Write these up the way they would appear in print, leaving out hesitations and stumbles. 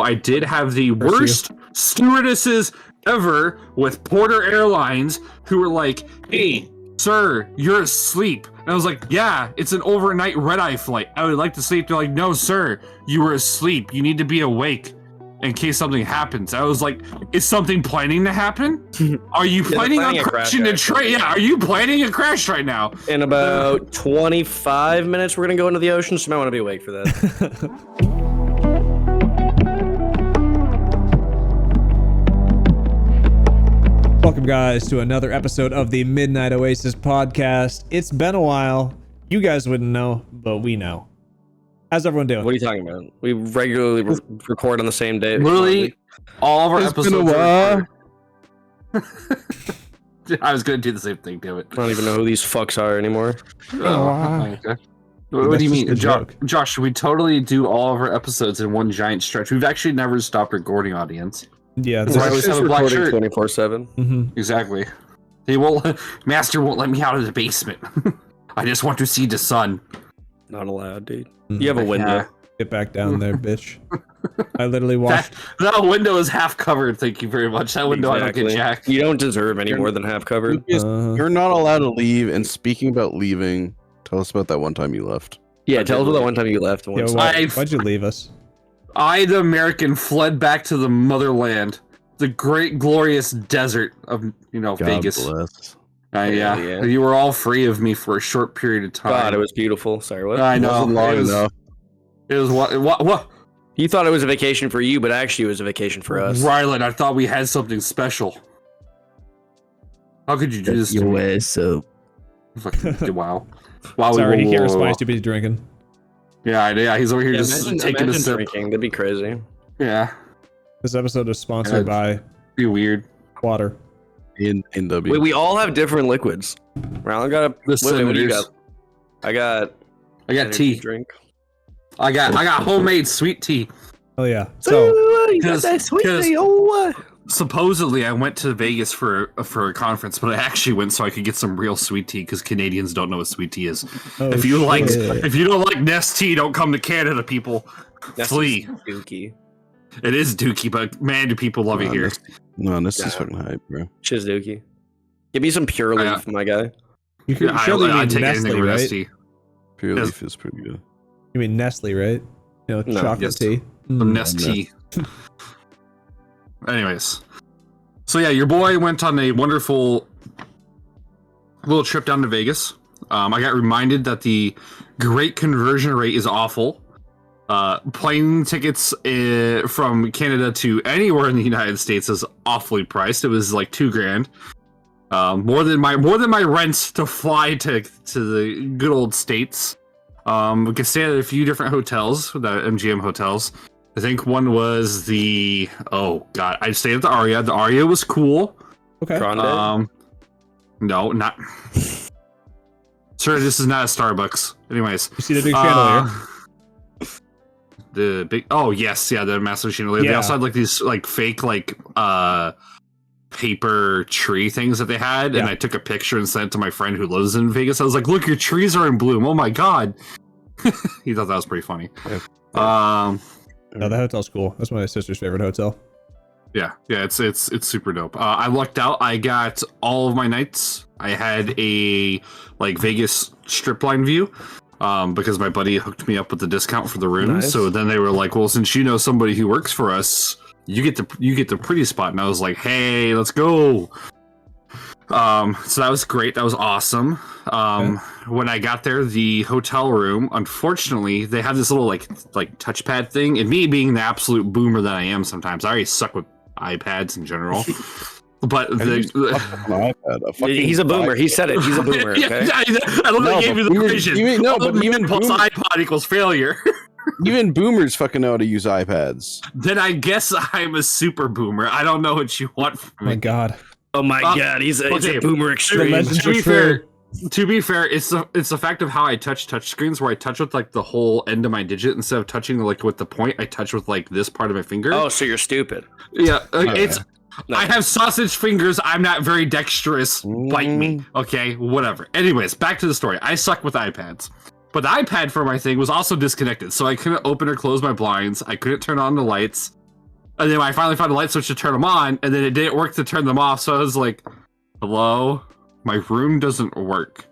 I did have the worst stewardesses ever with Porter Airlines who were like, "Hey, sir, you're asleep." And I was like, "Yeah, it's an overnight red-eye flight. I would like to sleep." They're like, "No, sir, you were asleep. You need to be awake in case something happens." I was like, "Is something planning to happen? Are you planning on crashing the train? Yeah, are you planning a crash right now?" In about 25 minutes, we're going to go into the ocean, so you might want to be awake for that. Welcome, guys, to another episode of the Midnight Oasis podcast. It's been a while. You guys wouldn't know, but we know. How's everyone doing? What are you talking about? We regularly record on the same day. Literally, all of our episodes are... I was going to do the same thing, damn it. I don't even know who these fucks are anymore. Okay. What do you mean? Josh, we totally do all of our episodes in one giant stretch. We've actually never stopped recording, audience. Yeah, so I always have a black shirt 24/7. Mm-hmm. Exactly. Master won't let me out of the basement. I just want to see the sun. Not allowed, dude. You have a window. Yeah. Get back down there, bitch. I literally watched. That window is half covered. Thank you very much. That window, exactly. I don't get jack. You don't deserve any more than half covered. You're not allowed to leave. And speaking about leaving, tell us about that one time you left. Yeah, tell us about that one time you left. Yeah, why'd you leave us? I, the American, fled back to the motherland, the great, glorious desert of, God Vegas. Bless. Yeah, you were all free of me for a short period of time. God, it was beautiful. Sorry, what? I know. It wasn't long enough. It was what? You thought it was a vacation for you, but actually it was a vacation for us. Rylan, I thought we had something special. How could you do this to me? So. Wow. Sorry, he can't respond. He's too busy drinking. Yeah, he's over here just taking a sip. Drinking. That'd be crazy. Yeah. This episode is sponsored by... Be weird. Water. In W. Wait, we all have different liquids. Rylan got a... What do you got? I got tea. Drink. I got homemade sweet tea. Oh yeah. So you got that sweet tea. Oh what? Supposedly I went to Vegas for a conference, but I actually went so I could get some real sweet tea because Canadians don't know what sweet tea is. Oh, if you don't like Nest tea, don't come to Canada, people. Flee. Dookie. It is Dookie, but man, do people love it here. Nest is fucking hype, bro. Shiz Dookie. Give me some Pure Leaf, my guy. You could surely mean Nestle, right? Tea. Pure Leaf is pretty good. You mean Nestle, right? Chocolate tea. Some Nest tea. Anyways, so yeah, your boy went on a wonderful little trip down to Vegas. I got reminded that the great conversion rate is awful. Plane tickets from Canada to anywhere in the United States is awfully priced. It was like $2,000, more than my rent to fly to the good old States. We could stay at a few different hotels, the MGM hotels. I think one was I stayed at the Aria. The Aria was cool. Okay. No, not. Sir, this is not a Starbucks. Anyways. You see the big chandelier? The big, the massive chandelier. Yeah. They also had like these like fake paper tree things that they had, and I took a picture and sent it to my friend who lives in Vegas. I was like, "Look, your trees are in bloom. Oh my god." He thought that was pretty funny. No, that hotel's cool. That's my sister's favorite hotel. Yeah, it's super dope. I lucked out. I got all of my nights. I had a Vegas strip line view because my buddy hooked me up with the discount for the room. Nice. So then they were like, "Well, since you know somebody who works for us, you get the pretty spot." And I was like, "Hey, let's go." So that was great. That was awesome. When I got there, the hotel room, unfortunately, they have this little like touchpad thing. And me being the absolute boomer that I am, sometimes I already suck with iPads in general. But he's a boomer. He said it. He's a boomer. Okay? I don't know. Gave you the equation. Even plus iPod equals failure. Even boomers fucking know how to use iPads. Then I guess I'm a super boomer. I don't know what you want from me. My God. Oh my God, he's a boomer extreme. To be fair, it's the fact of how I touch screens, where I touch with like the whole end of my digit instead of touching like with the point. I touch with like this part of my finger. Oh, so you're stupid. Yeah, I have sausage fingers. I'm not very dexterous. Bite me. Okay, whatever. Anyways, back to the story. I suck with iPads. But the iPad for my thing was also disconnected, so I couldn't open or close my blinds. I couldn't turn on the lights. And then I finally found a light switch to turn them on, and then it didn't work to turn them off. So I was like, "Hello, my room doesn't work.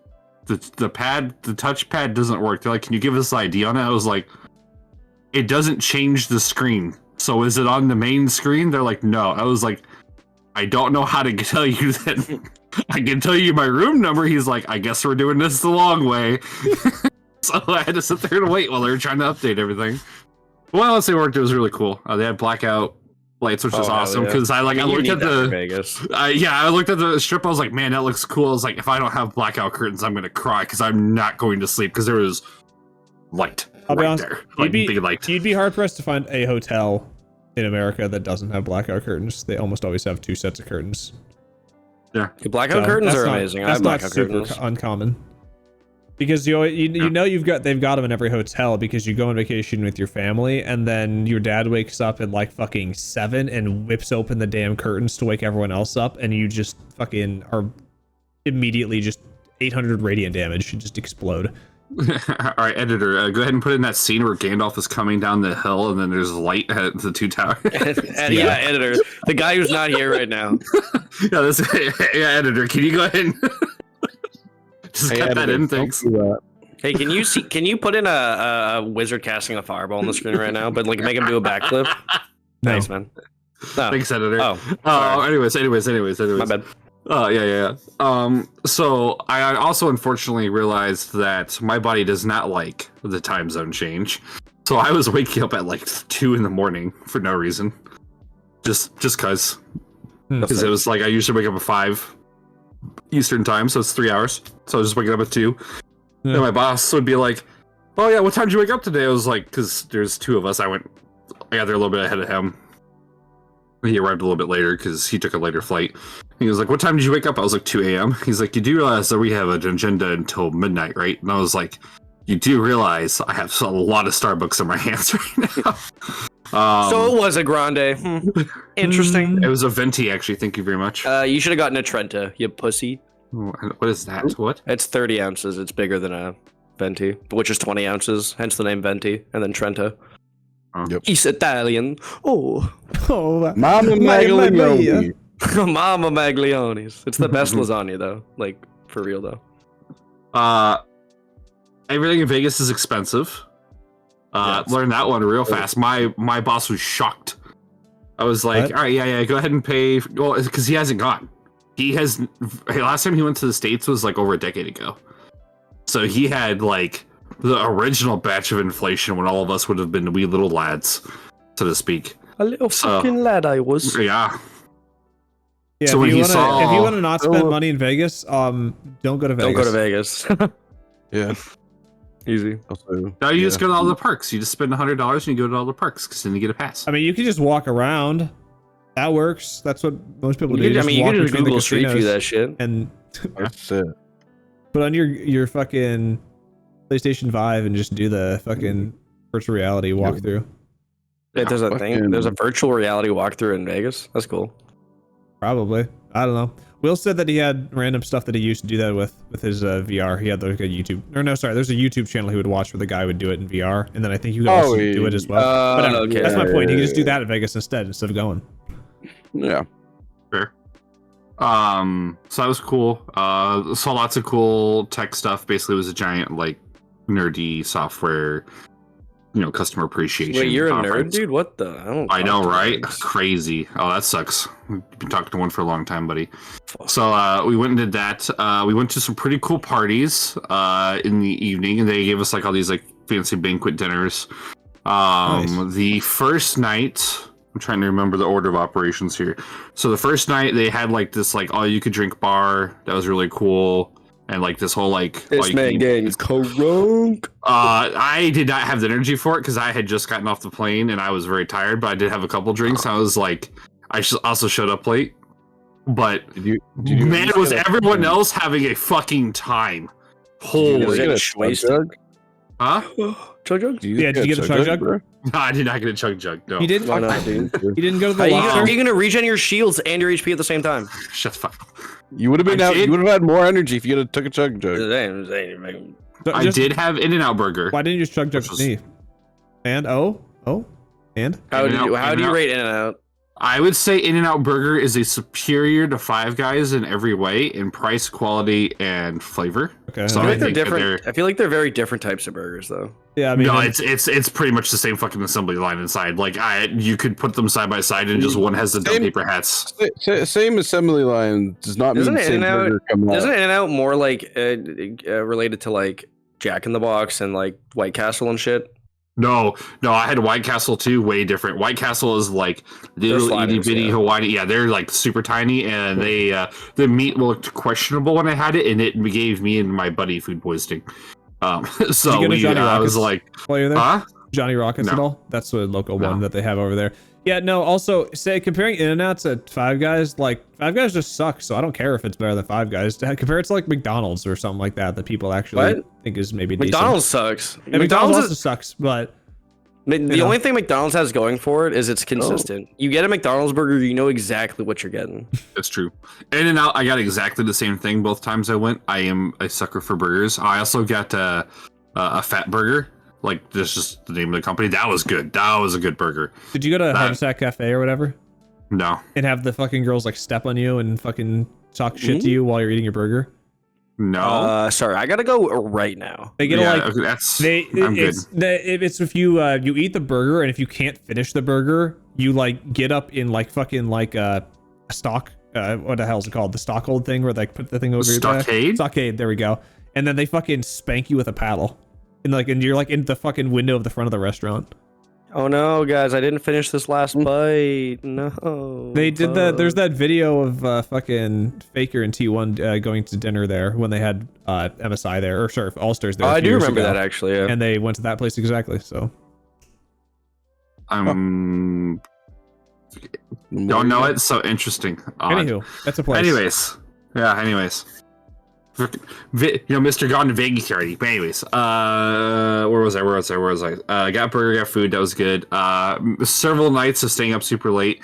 The touchpad doesn't work." They're like, "Can you give us the ID on it?" I was like, "It doesn't change the screen. So is it on the main screen?" They're like, "No." I was like, "I don't know how to tell you that. I can tell you my room number." He's like, "I guess we're doing this the long way." So I had to sit there and wait while they were trying to update everything. Well, once they worked, it was really cool. They had blackout lights, which was awesome because I looked at the Vegas. I looked at the strip. I was like, "Man, that looks cool." I was like, "If I don't have blackout curtains, I'm gonna cry because I'm not going to sleep because there was light I'll be right honest, there, like big light." You'd be hard pressed to find a hotel in America that doesn't have blackout curtains. They almost always have 2 sets of curtains. Yeah, The blackout curtains that's are not- amazing. I That's have not blackout super curtains. uncommon. Because you know they've got them in every hotel because you go on vacation with your family and then your dad wakes up at like fucking 7 and whips open the damn curtains to wake everyone else up and you just fucking are immediately just 800 radiant damage. You just explode. All right, editor, go ahead and put in that scene where Gandalf is coming down the hill and then there's light at the 2 towers. Yeah, editor. The guy who's not here right now. Yeah, editor, can you go ahead and just cut that in? Thanks. Hey, can you put in a wizard casting a fireball on the screen right now, but like make him do a backflip? No. Thanks, man. No. Thanks, editor. Oh, Anyways. my bad. Oh, yeah. So I also unfortunately realized that my body does not like the time zone change. So I was waking up at like 2 in the morning for no reason. Just cause. Because it was like, I usually wake up at 5 Eastern time, so it's 3 hours. So I was just waking up at 2. Yeah. And my boss would be like, "Oh yeah, what time did you wake up today?" I was like, because there's 2 of us. I got there a little bit ahead of him. He arrived a little bit later because he took a later flight. He was like, "What time did you wake up?" I was like, 2 a.m. He's like, "You do realize that we have an agenda until midnight, right?" And I was like, "You do realize I have a lot of Starbucks in my hands right now." So it was a grande. Interesting. It was a venti, actually. Thank you very much. You should have gotten a Trenta, you pussy. What is that? What? It's 30 ounces. It's bigger than a Venti, which is 20 ounces, hence the name Venti, and then Trenta. Yep. He's Italian. Oh. Oh, Mama Maglione. Mama Maglione's. It's the best lasagna, though. Like, for real, though. Everything in Vegas is expensive. Learned that one real fast. My boss was shocked. I was like, What? "All right, yeah, go ahead and pay." Well, because he hasn't gone. Last time he went to the States was like over a decade ago. So he had like the original batch of inflation when all of us would have been wee little lads, so to speak. A little fucking lad I was. Yeah. Yeah, So if when you he wanna, saw- if you want to not spend money in Vegas, don't go to Vegas. Don't go to Vegas. Yeah. Easy. Also, No, you just go to all the parks. You just spend $100 and you go to all the parks because then you get a pass. I mean, you can just walk around. That works. That's what most people do. You Just can walk just between the Google Street View casinos that shit. and that's it. put on your fucking PlayStation 5 and just do the fucking virtual reality walkthrough. Wait, there's a thing. fucking- There's a virtual reality walkthrough in Vegas. That's cool. Probably. I don't know. Will said that he had random stuff that he used to do that with his VR. He had like a YouTube, or no, sorry, there's a YouTube channel he would watch where the guy would do it in VR, and then I think you could also do it as well. Whatever. okay. That's my point. He can just do that in Vegas instead of going. Yeah. Fair. So that was cool. Saw lots of cool tech stuff. Basically, it was a giant like nerdy software, customer appreciation. Wait, you're a nerd, conference. dude? What the? I know, talk to right? nerds. Crazy. Oh, that sucks. We've been talking to one for a long time, buddy. So we went and did that. We went to some pretty cool parties in the evening, and they gave us like all these like fancy banquet dinners. Nice. The first night, I'm trying to remember the order of operations here. So the first night they had like this like all you could drink bar that was really cool. And like this whole like all This you man can- getting crunk. I did not have the energy for it because I had just gotten off the plane and I was very tired, but I did have a couple drinks. I was like, also showed up late, but Did you man, was everyone else having a fucking time? Holy, get a chug wasted. jug? huh? Chug jug? Yeah, did you get a chug jug? bro? No, I did not get a chug jug. No, You didn't. Why not, dude? You didn't go to the Are you lobster. gonna regen your shields and your HP at the same time? shut the fuck. You would have been I out. did. You would have had more energy if you had took a chug jug. So I just- did have In-N-Out Burger. Why didn't you just chug Which was- me? And oh, And How do you In-N-Out. rate In-N-Out? I would say In-N-Out Burger is a superior to Five Guys in every way, in price, quality, and flavor. okay, So I feel like I they're think that different. I feel like they're very different types of burgers, though. yeah, I mean, No, it's pretty much the same fucking assembly line inside. Like you could put them side by side, and just one has the dumb Same- paper hats. Same assembly line does not mean Isn't the same In-N-Out- burger come out. Isn't In-N-Out more like related to like Jack in the Box and like White Castle and shit? No, I had White Castle too. Way different. White Castle is like little itty sliders, bitty yeah. Hawaii. Yeah, they're like super tiny, and they the meat looked questionable when I had it, and it gave me and my buddy food poisoning. So get a Johnny I was Rockets? like, while you're there, huh? Johnny Rockets at No. all? That's a local No. one that they have over there. Yeah, no. Also, say comparing In-N-Out to Five Guys, like Five Guys just sucks. So I don't care if it's better than Five Guys. Compare it to like McDonald's or something like that people actually What? think is maybe McDonald's sucks. decent. Yeah, McDonald's also is, sucks, but the know. only thing McDonald's has going for it is it's consistent. You get a McDonald's burger, you know exactly what you're getting. That's true. In-N-Out, I got exactly the same thing both times I went. I am a sucker for burgers. I also got a fat burger. Like, that's just the name of the company. That was good. That was a good burger. did you go to That- Heart Attack Cafe or whatever No. and have the fucking girls like step on you and fucking talk shit Mm-hmm. to you while you're eating your burger? No. Sorry, I gotta go right now. They get Yeah, like okay, that's it's I'm good. it's if you you eat the burger and if you can't finish the burger, you like get up in like fucking like a stock. What the hell is it called? The stockhold thing where they put the thing over your back. Stockade? Stockade. There we go. And then they fucking spank you with a paddle, and you're like in the fucking window of the front of the restaurant. Oh no, guys, I didn't finish this last bite. No. They did that. There's that video of fucking Faker and T1 going to dinner there when they had MSI there, or sorry, All Stars there. Oh, a I few do years remember ago. that actually. Yeah. And they went to that place exactly. So Don't know it. So interesting. Odd. anywho, that's a place. Anyways. Mr. Gone to Vegas already. But anyways, where was I? Got burger, got food. That was good. Several nights of staying up super late.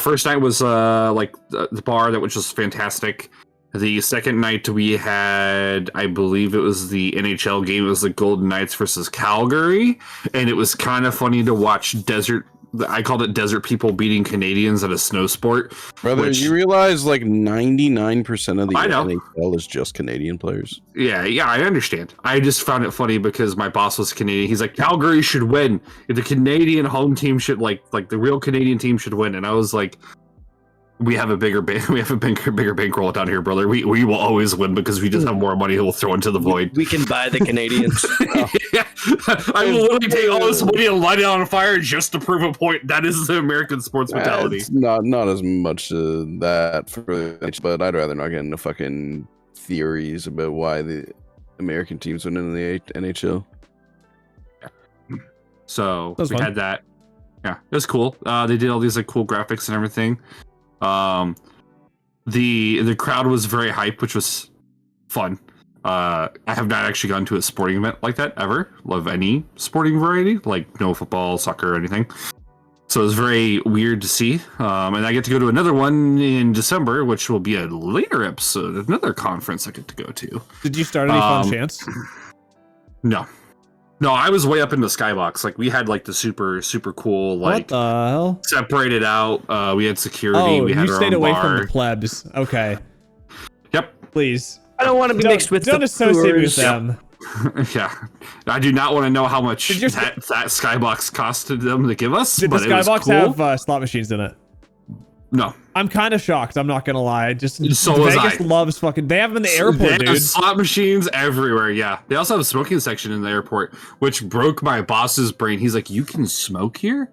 First night was like the bar, that which was fantastic. The second night we had, I believe it was the NHL game. It was the Golden Knights versus Calgary, and it was kind of funny to watch I called it desert people beating Canadians at a snow sport. Brother, which- you realize like 99% of the I know. NHL is just Canadian players. Yeah, I understand. I just found it funny because my boss was Canadian. He's like, Calgary should win. The Canadian home team should like the real Canadian team should win. And I was like, we have a bigger bankroll down here, brother. We will always win because we just have more money we'll throw into the void. We can buy the Canadians. Yeah. I will literally take all this money and light it on fire just to prove a point. That is the American sports mentality. It's not as much that for but I'd rather not get into fucking theories about why the American teams went in the NHL. So That was we fun. had that. Yeah, it was cool. They did all these like cool graphics and everything. The crowd was very hype, which was fun. I have not actually gone to a sporting event like that ever. Love any sporting variety, like no football, soccer, or anything. So it was very weird to see. And I get to go to another one in December, which will be a later episode, another conference I get to go to. Did you start any fun chants? No, I was way up in the skybox. Like we had like the super cool What like the hell? separated out. We had security. Oh, we had you our stayed own away bar. from the plebs. Okay, Yep. please. I don't want to be mixed with Don't the associate me with poors. them. Yeah, I do not want to know how much Did your- that skybox costed them to give us. Did the but it was skybox cool. have slot machines in it? No. I'm kind of shocked. I'm not gonna lie. Just So was Vegas I. loves fucking. They have them in the They airport, have dude. slot machines everywhere. Yeah, they also have a smoking section in the airport, which broke my boss's brain. He's like, "You can smoke here?"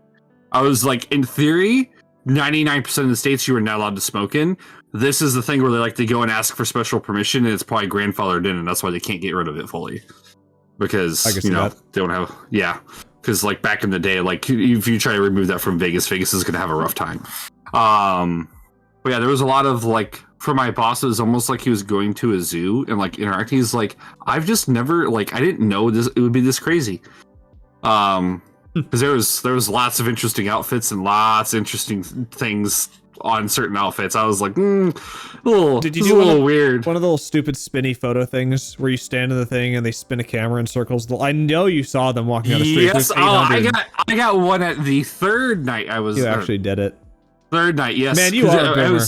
I was like, "In theory, 99% of the states you are not allowed to smoke in. This is the thing where they like to go and ask for special permission, and it's probably grandfathered in, and that's why they can't get rid of it fully because I can see that. they don't have because like back in the day, like if you try to remove that from Vegas, Vegas is gonna have a rough time. But yeah, there was a lot of like for my boss, it was almost like he was going to a zoo and like interacting. He's like, I've just never like I didn't know this it would be this crazy. Because there was lots of interesting outfits and lots of interesting things on certain outfits. I was like, a little, Did you this is do a little weird. One of the little stupid spinny photo things where you stand in the thing and they spin a camera in circles. I know you saw them walking down the street. Yes, I got one at the third night. I was You actually did it. third night. Yes, Man, you are a boomer.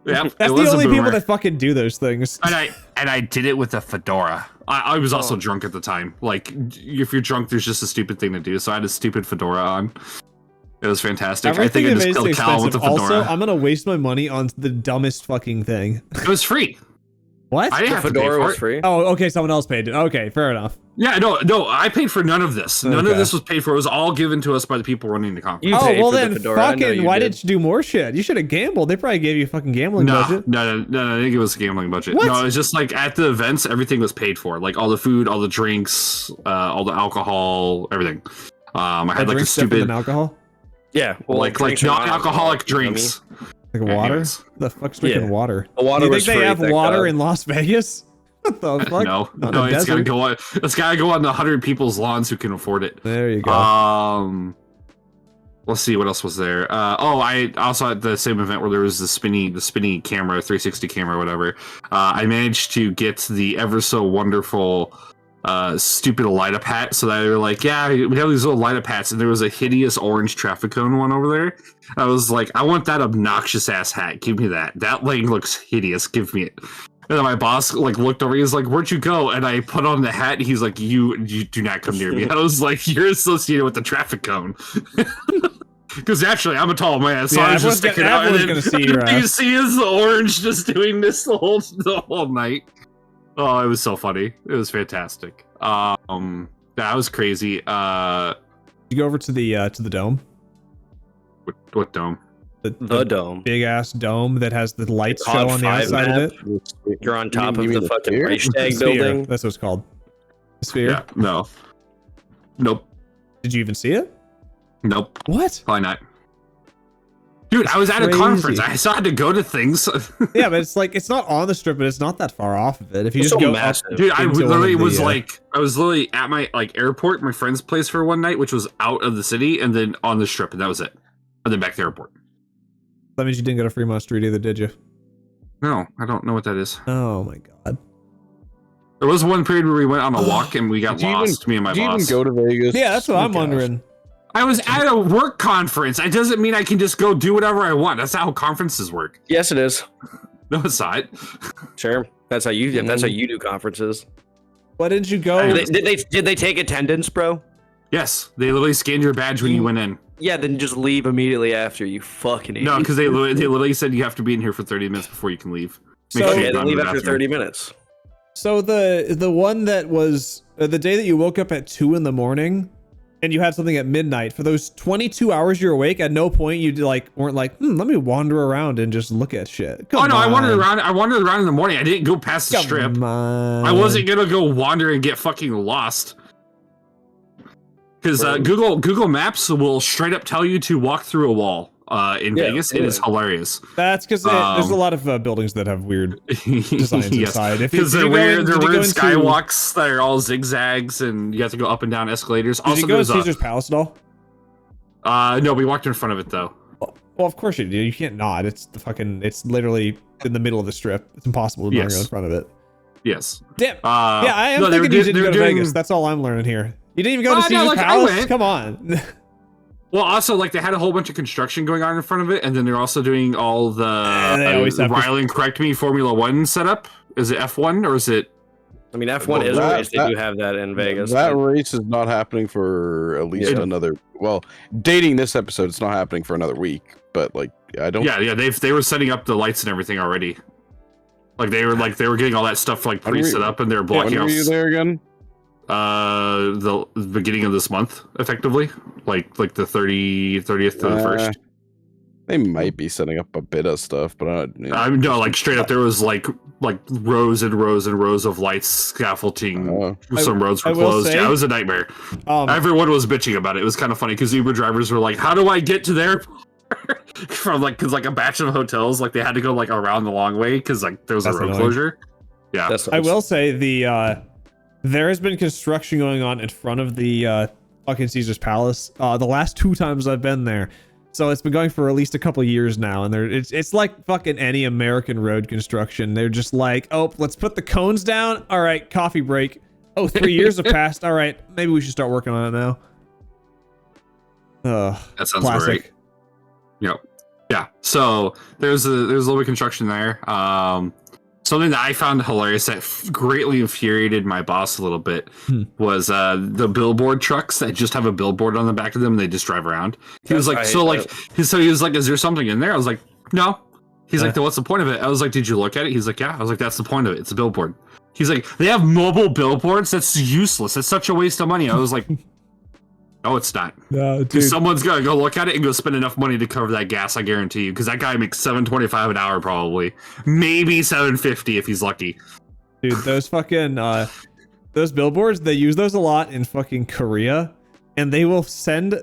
Yeah, That's the only people that fucking do those things. And I did it with a fedora. I was also drunk at the time. Like, if you're drunk, there's just a stupid thing to do. So I had a stupid fedora on. It was fantastic. Everything I think I just killed Cal with the fedora. Also, I'm gonna waste my money on the dumbest fucking thing. It was free. What? I didn't The have to pay fedora for was it. free. Oh, okay. Someone else paid it. Okay, fair enough. Yeah, no, I paid for none of this. None of Okay. this was paid for. It was all given to us by the people running the conference. You Oh, paid well for the then, fedora. I know fucking, you why did. didn't you do more shit? You should have gambled. They probably gave you a fucking gambling No, budget. no, I think it was a gambling budget. What? No, it was just like at the events, everything was paid for. Like all the food, all the drinks, all the alcohol, everything. I had like a Drinks different stupid, than alcohol, Yeah, well, like drinks are non-alcoholic you know what I mean? drinks. like water. Anyways. The fuck's drinking Yeah. water? The water Do you was think they free, have thank water God. in Las Vegas? What the fuck? No, Not no, a it's gotta desert? go on. It's gotta go on the 100 people's lawns who can afford it. There you go. Let's see what else was there. I also at the same event where there was the spinny camera, 360 camera, whatever. I managed to get the ever so wonderful stupid light up hat. So that they were like, yeah, we have these little light up hats, and there was a hideous orange traffic cone one over there. I was like, I want that obnoxious ass hat. Give me that. That thing looks hideous. Give me it. And then my boss like looked over. He's like, "Where'd you go?" And I put on the hat. And he's like, "You do not come near me." I was like, "You're associated with the traffic cone." Because naturally, I'm a tall man, so Yeah, I was just everyone's sticking out. gonna see your You ass. see is the orange just doing this the whole night. Oh, it was so funny. It was fantastic. That was crazy. You go over to the dome. What dome? The dome. Big ass dome that has the lights COD show on the 5 outside of map. it. You're on top You of mean the the fucking sphere? Reichstag Sphere. building. That's what it's called. The sphere. Yeah, no. Nope. Did you even see it? Nope. What? Probably not. Dude, I was at a crazy. conference. I still had to go to things. Yeah, but it's like it's not on the strip, but it's not that far off of it. If you It's just so go massive. up, Dude, I into one literally of the, was like, I was literally at my like airport, my friend's place for one night, which was out of the city, and then on the strip, and that was it. And then back to the airport. that means you didn't go to Fremont Street either, did you? No, I don't know what that is. Oh my god. There was one period where we went on a walk and we got Did you lost, me and my Did you even boss. go to Vegas? Yeah, that's what Oh, I'm gosh. wondering. I was at a work conference. It doesn't mean I can just go do whatever I want. That's how conferences work. Yes, it is. No, it's not. Sure. That's how you do conferences. Why didn't you go? Did they take attendance, bro? Yes, they literally scanned your badge when you went in. Yeah, then just leave immediately after, you fucking idiot. No, because they literally said you have to be in here for 30 minutes before you can leave. Make So- sure Okay, you've then gone to leave the after bathroom. 30 minutes. So the one that was the day that you woke up at 2 a.m. and you had something at midnight, for those 22 hours you're awake, at no point you weren't like, let me wander around and just look at shit. Come Oh no, I wandered on. around. I wandered around in the morning. I didn't go past the strip. Come on. I wasn't gonna go wander and get fucking lost. Because Google Maps will straight up tell you to walk through a wall in Yeah, Vegas. It is hilarious. That's because there's a lot of buildings that have weird designs inside. Because did they're you go weird. in- They're did you go weird into- skywalks that are all zigzags, and you have to go up and down escalators. Did Also, you go to there's Caesar's Palace at all? no, we walked in front of it though. Well, of course you do. You can't not. It's literally in the middle of the strip. It's impossible to not Yes. go in front of it. Yes. Damn. Yeah, Yeah, I am no, thinking you didn't go to doing- Vegas. That's all I'm learning here. You didn't even go to No, Caesar's like, I Palace? went. Come on. Well, also, like, they had a whole bunch of construction going on in front of it, and then they're also doing all the they always have to- Rylan, correct me, Formula One setup. Is it F1 or is it? I mean, F1 Well, is a that- race. They that- do have that in Vegas. That race is not happening for at least Yeah. another. Well, dating this episode, it's not happening for another week. But like, I don't. Yeah, they were setting up the lights and everything already. Like they were getting all that stuff like When were pre-set you- up, and they're When blocking were out. you there again? The beginning of this month, effectively, like the 30th to the first. They might be setting up a bit of stuff, but I don't. I no, like straight up, there was like rows and rows and rows of lights, scaffolding. Some roads I were will closed. say- Yeah, it was a nightmare. Everyone was bitching about it. It was kind of funny because Uber drivers were like, "How do I get to there?" From because a batch of hotels, like they had to go like around the long way because like there was That's a road annoying. closure. Yeah, That's I will say there has been construction going on in front of the fucking Caesar's Palace. The last 2 times I've been there, So it's been going for at least a couple years now, and it's like fucking any American road construction. They're just like, oh, let's put the cones down. All right, coffee break. Oh, 3 years have passed. All right, maybe we should start working on it now. That sounds classic. great. Yep. Yeah. So there's a little bit of construction there. Something that I found hilarious that greatly infuriated my boss a little bit was the billboard trucks that just have a billboard on the back of them and they just drive around. He was like, so he was like, is there something in there? I was like, no. He's like, then what's the point of it? I was like, did you look at it? He's like, yeah. I was like, that's the point of it. It's a billboard. He's like, they have mobile billboards? That's useless. It's such a waste of money. I was like, no, it's not. No, dude. Someone's gonna go look at it and go spend enough money to cover that gas. I guarantee you, because that guy makes $7.25 an hour, probably, maybe $7.50 if he's lucky. Dude, those fucking those billboards, they use those a lot in fucking Korea, and they will send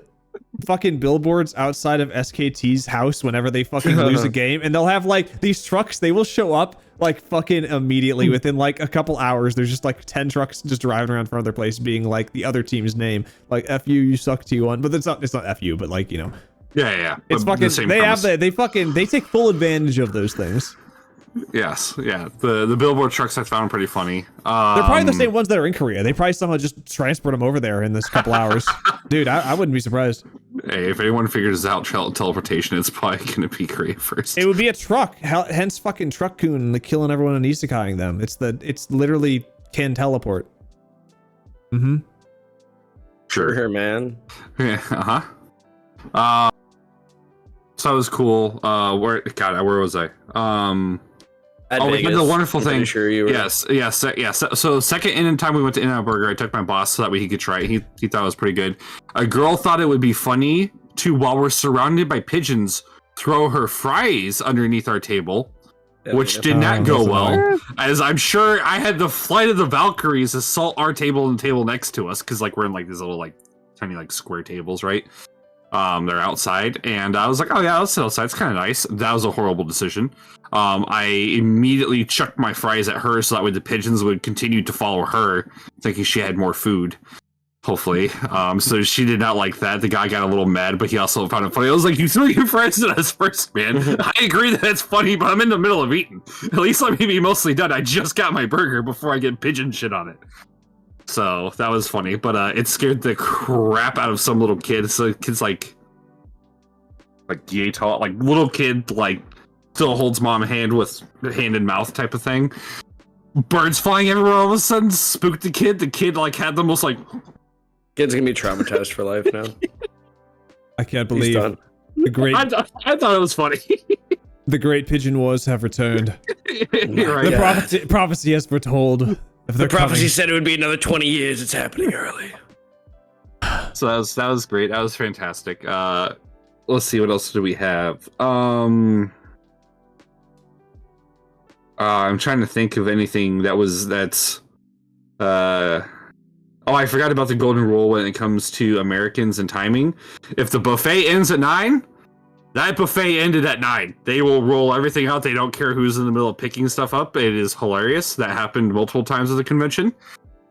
fucking billboards outside of SKT's house whenever they fucking lose a game, and they'll have like these trucks. They will show up like fucking immediately within like a couple hours. There's just like 10 trucks just driving around front of their place being like the other team's name, like F you suck T1, but it's not F you, but like, you know. Yeah. It's fucking they take full advantage of those things. Yes, yeah. The billboard trucks I found pretty funny. They're probably the same ones that are in Korea. They probably somehow just transport them over there in this couple hours. Dude, I wouldn't be surprised. Hey, if anyone figures out teleportation, it's probably going to be Korea first. It would be a truck, hence fucking Truck Kun killing everyone and isekaiing them. It's literally can teleport. Mm-hmm. Sure, man. Yeah. So that was cool. Where was I? We had the wonderful thing. Sure you were. Yes. So second in time we went to In-N-Out Burger. I took my boss so that way he could try it. He thought it was pretty good. A girl thought it would be funny to, while we're surrounded by pigeons, throw her fries underneath our table, which did not go well. As I'm sure I had the Flight of the Valkyries assault our table and the table next to us, because like we're in like these little like tiny like square tables, right? They're outside, and I was like, oh yeah, let's sit outside. It's kind of nice. That was a horrible decision. I immediately chucked my fries at her so that way the pigeons would continue to follow her, thinking she had more food. Hopefully. So she did not like that. The guy got a little mad, but he also found it funny. I was like, you threw your fries at us first, man. I agree that it's funny, but I'm in the middle of eating. At least let me be mostly done. I just got my burger before I get pigeon shit on it. So that was funny, but it scared the crap out of some little kids. So kids like yay tall, like little kid, like still holds mom hand with hand and mouth type of thing. Birds flying everywhere all of a sudden spooked the kid. The kid like had the most like. Kid's gonna be traumatized for life now. I can't believe the great. I thought it was funny. The great pigeon wars have returned. Right. The prophecy has foretold. The prophecy said it would be another 20 years. It's happening early. So that was great. That was fantastic. Let's see, what else do we have? I'm trying to think of anything that's oh, I forgot about the golden rule when it comes to Americans and timing. If the buffet ends at 9, that buffet ended at 9. They will roll everything out. They don't care who's in the middle of picking stuff up. It is hilarious. That happened multiple times at the convention.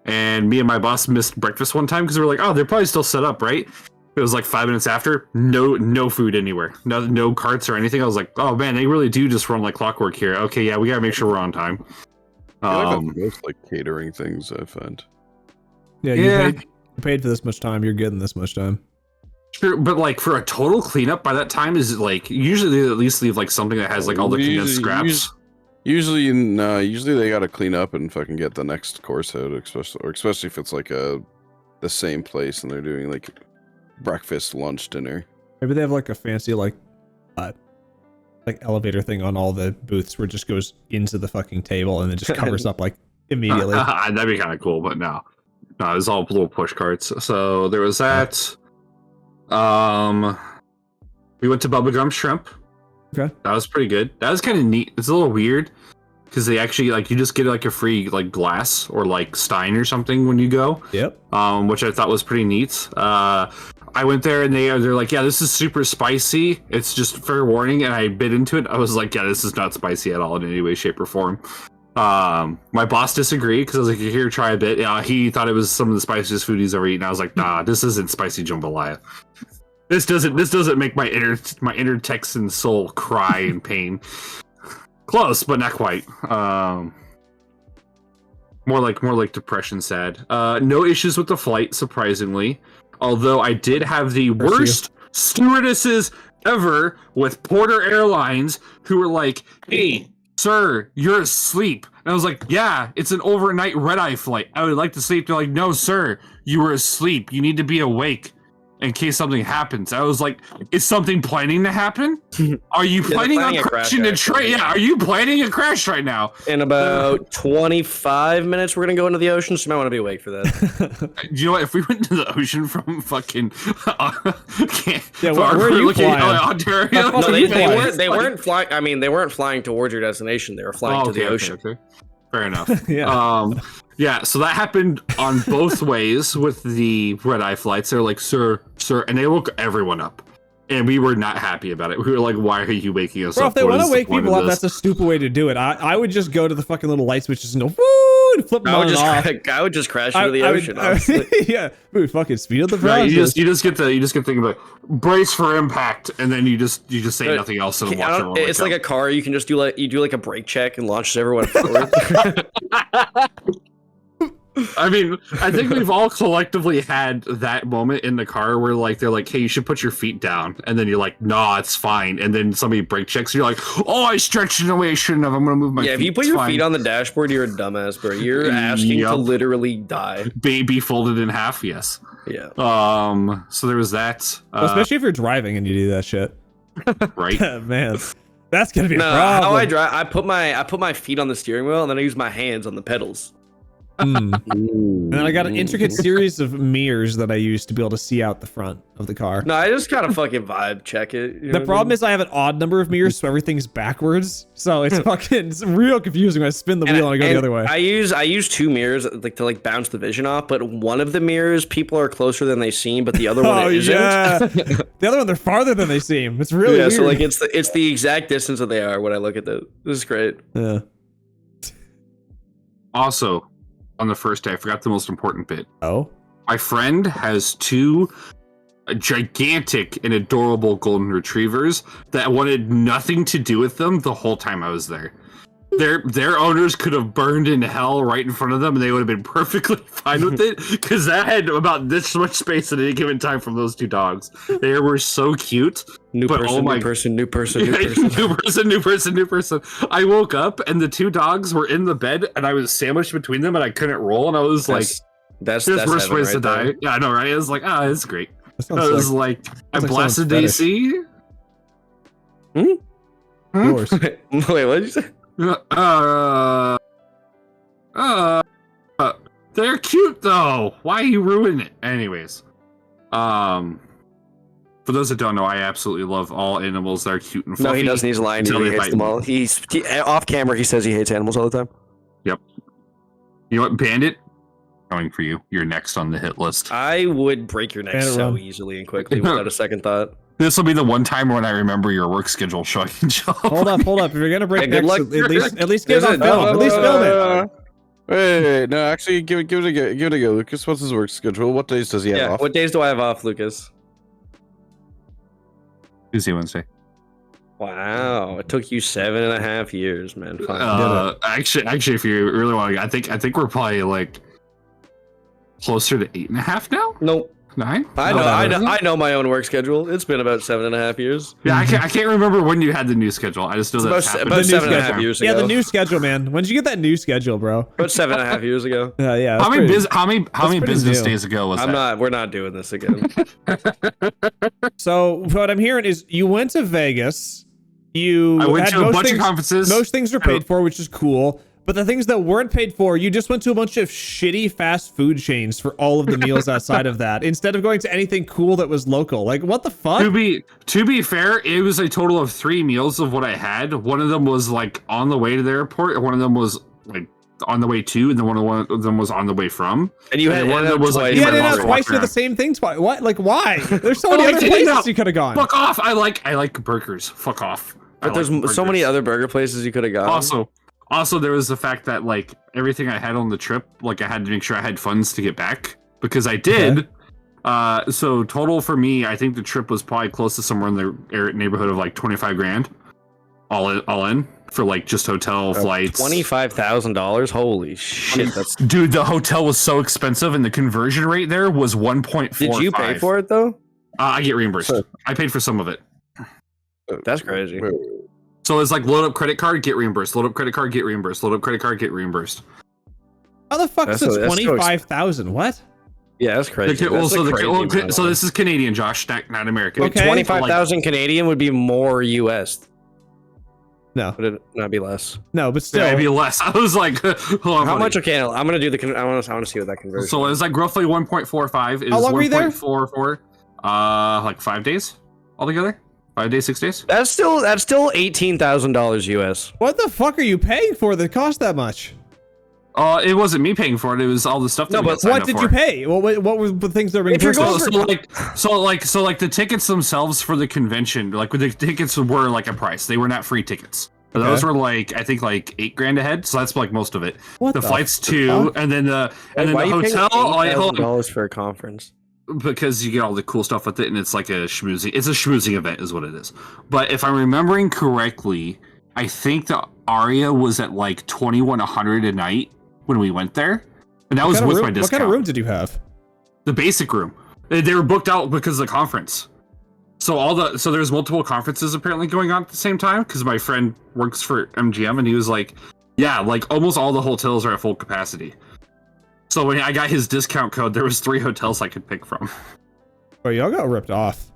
And me and my boss missed breakfast one time because we were like, oh, they're probably still set up, right? It was like 5 minutes after. No food anywhere. No carts or anything. I was like, oh man, they really do just run like clockwork here. Okay, yeah, we gotta make sure we're on time. Most like catering things I find. Yeah, you paid for this much time. You're getting this much time. Sure, but like for a total cleanup by that time is like usually they at least leave like something that has like all the condensed scraps. Usually they gotta clean up and fucking get the next course out, especially if it's like the same place and they're doing like breakfast, lunch, dinner. Maybe they have like a fancy like elevator thing on all the booths where it just goes into the fucking table and it just covers up like immediately. That'd be kind of cool, but no, it was all little push carts. So there was that. We went to Bubblegum Shrimp. Okay. That was pretty good. That was kind of neat. It's a little weird because they actually like you just get like a free like glass or like stein or something when you go. Yep. Which I thought was pretty neat. I went there and they're like, yeah, this is super spicy. It's just fair warning. And I bit into it. I was like, yeah, this is not spicy at all in any way, shape, or form. My boss disagreed because I was like, here, try a bit. He thought it was some of the spiciest food he's ever eaten. I was like, nah, this isn't spicy jambalaya. This doesn't make my inner Texan soul cry in pain. Close, but not quite. More like depression sad. No issues with the flight, surprisingly. Although I did have the worst stewardesses ever with Porter Airlines who were like, "Hey, sir, you're asleep." And I was like, "Yeah, it's an overnight red-eye flight. I would like to sleep." They're like, "No, sir, you were asleep. You need to be awake in case something happens." I was like, "Is something planning to happen? Are you planning on crashing a train? Yeah, are you planning a crash right now?" In about 25 minutes, we're gonna go into the ocean, so you might want to be awake for that. You know what? If we went to the ocean from fucking Yeah, where are you flying? Ontario, No, they weren't flying. I mean, they weren't flying towards your destination. They were flying to the ocean. Okay. Fair enough. Yeah. Yeah, so that happened on both ways with the red-eye flights. They were like, sir, and they woke everyone up. And we were not happy about it. We were like, why are you waking us Bro, up? if they want to wake people up, that's a stupid way to do it. I would just go to the fucking little light switches and go, woo, and flip them on and off. I would just crash into the ocean. Yeah, dude, fucking speed up the right, process. you just get to think about brace for impact, and then you just say nothing else and watch everyone. It's like a car. You can just do a brake check and launches everyone forward. I mean, I think we've all collectively had that moment in the car where like they're like, "Hey, you should put your feet down," and then you're like, "Nah, it's fine." And then somebody brake checks, and you're like, "Oh, I stretched in a way I shouldn't have. I'm gonna move my feet." Yeah, if you put your feet on the dashboard, you're a dumbass, bro. You're asking to literally die. Baby folded in half. Yes. Yeah. So there was that. Well, especially if you're driving and you do that shit. Right. Man, that's gonna be a No, problem. how I drive, I put my feet on the steering wheel and then I use my hands on the pedals. And then I got an intricate series of mirrors that I use to be able to see out the front of the car. No, I just kind of fucking vibe check it. The problem is I have an odd number of mirrors, so everything's backwards. So it's it's real confusing when I spin the wheel and I go the other way. I use two mirrors to bounce the vision off, but one of the mirrors people are closer than they seem, but the other one isn't. Yeah. The other one they're farther than they seem. It's really weird. So like it's the exact distance that they are when I look at this. This is great. Yeah. Also, on the first day, I forgot the most important bit. Oh? My friend has two gigantic and adorable golden retrievers that wanted nothing to do with them the whole time I was there. Their owners could have burned in hell right in front of them and they would have been perfectly fine with it because that had about this much space at any given time from those two dogs. They were so cute. New person. I woke up and the two dogs were in the bed and I was sandwiched between them and I couldn't roll and I was that's worst ways to die. There. Yeah, I know, right? I was like, it's great. I was like, I like blasted AC. Yours. Wait, what did you say? They're cute though. Why you ruin it? Anyways, for those that don't know, I absolutely love all animals that are cute and fluffy. No, he doesn't. He's lying. He hates them all. He off camera. He says he hates animals all the time. Yep. You know what, Bandit? Coming for you. You're next on the hit list. I would break your neck so easily and quickly without a second thought. This will be the one time when I remember your work schedule showing up. Hold up. If you're gonna break good necks, luck. at least get it on film. At least film it. Wait, no, actually, give it a go. Lucas, what's his work schedule? What days does he have off? What days do I have off, Lucas? Tuesday, Wednesday. Wow, it took you 7.5 years, man. Actually, if you really want to, I think we're probably like closer to 8.5 now. Nope. 9. I know my own work schedule. It's been about 7.5 years. Yeah, I can't remember when you had the new schedule. I just know that about 7.5 years ago. Yeah, the new schedule, man. When did you get that new schedule, bro? About 7.5 years ago. Yeah. How many business days ago was that? We're not doing this again. So what I'm hearing is you went to Vegas. I went to a bunch of conferences. Most things are paid for, which is cool. But the things that weren't paid for, you just went to a bunch of shitty fast food chains for all of the meals outside of that, instead of going to anything cool that was local. Like, what the fuck? To be fair, it was a total of 3 meals of what I had. One of them was like on the way to the airport, and one of them was like on the way to, and then one of them was on the way from. And you had one of them was like twice to the same thing. What? Like, why? There's so many other places you could have gone. Fuck off! I like burgers. Fuck off. But there's so many other burger places you could have gone. Also, there was the fact that like everything I had on the trip, like I had to make sure I had funds to get back because I did, So total for me, I think the trip was probably close to somewhere in the neighborhood of like 25 grand, all in for like just hotel, flights. $25,000. Holy shit! That's. Dude, the hotel was so expensive, and the conversion rate there was 1.4. Did you pay for it though? I get reimbursed. I paid for some of it. That's crazy. So it's like load up credit card, get reimbursed. Load up credit card, get reimbursed. Load up credit card, get reimbursed. How the fuck That's is so- it that's so 25,000? What? Yeah, that's crazy. So this is Canadian, Josh, not American. Okay. 25,000 Canadian would be more US. No, Would it not be less? no, but still. Yeah, maybe less. I was like, hold on, How buddy. much? Okay, I'm gonna do the. I want to see what that conversion. So it's like roughly 1.45. Is How long were you there? 1.44. Like 5 days altogether. 5 days, 6 days. That's still $18,000 US. What the fuck are you paying for that cost that much? It wasn't me paying for it. It was all the stuff. That No, we but got signed What up did for. you pay? What were the things that were If you're included? going So like the tickets themselves for the convention, like the tickets were like a price. They were not free tickets. Okay. Those were like I think like $8,000 ahead. So that's like most of it. What The flights fuck? too, and then the Why are you paying hotel. Like, hold on. $8,000 for a conference? Because you get all the cool stuff with it, and it's like it's a schmoozing event is what it is. But if I'm remembering correctly, I think the Aria was at like 2,100 a night when we went there, and that was with my discount. What kind of room did you have? The basic room. They were booked out because of the conference. So there's multiple conferences apparently going on at the same time because my friend works for MGM, and he was like, yeah, like almost all the hotels are at full capacity. So when I got his discount code, there was 3 hotels I could pick from. Oh, y'all got ripped off.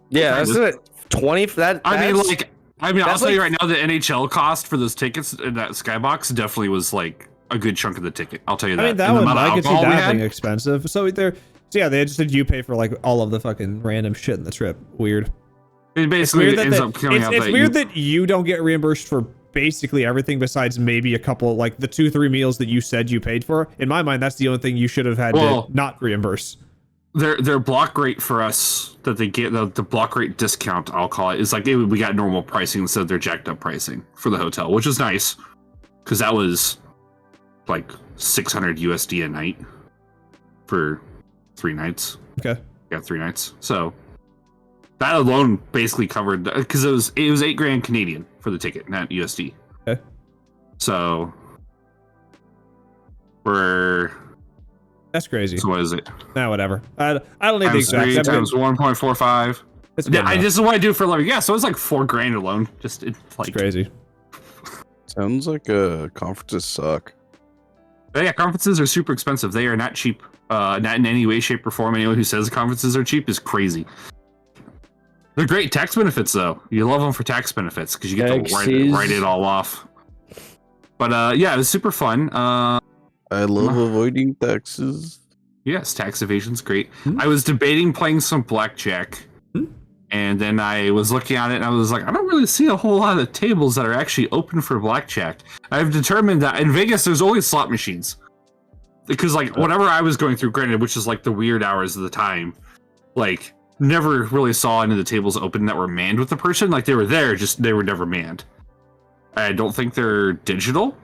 Yeah, that's it. 20. I'll that's tell you like- right now, the NHL cost for those tickets in that Skybox definitely was like a good chunk of the ticket. I'll tell you that. I mean, that And the one, amount of I could see alcohol we that had, being expensive. So they just did you pay for like all of the fucking random shit in the trip. Weird. it It's basically weird that ends up coming out it's that weird that you don't get reimbursed for basically everything besides maybe a couple, like the 2-3 meals that you said you paid for. In my mind, that's the only thing you should have had Well, to not reimburse. their block rate for us that they get the block rate discount, I'll call it, is like we got normal pricing instead of their jacked up pricing for the hotel, which is nice because that was like 600 USD a night for 3 nights. Okay. Yeah, 3 nights. So that alone basically covered because it was $8,000 Canadian for the ticket, not USD. Okay. So That's crazy. what is it? Nah, whatever. I don't need the Times exact. 3 I've times been- 1.45. It's good Yeah, enough. this is what I do for a living. Yeah, so it's like $4,000 alone. Just it's like It's crazy. Sounds like conferences suck. Yeah, conferences are super expensive. They are not cheap. Not in any way, shape, or form. Anyone who says conferences are cheap is crazy. They're great tax benefits, though. You love them for tax benefits because you get to write it all off. But yeah, it was super fun. I love avoiding taxes. Yes, tax evasion's great. I was debating playing some blackjack, and then I was looking at it, and I was like, I don't really see a whole lot of tables that are actually open for blackjack. I've determined that in Vegas, there's only slot machines. Because, like, whatever I was going through, granted, which is, like, the weird hours of the time, like, never really saw any of the tables open that were manned with the person. Like, they were there, just they were never manned. I don't think they're digital.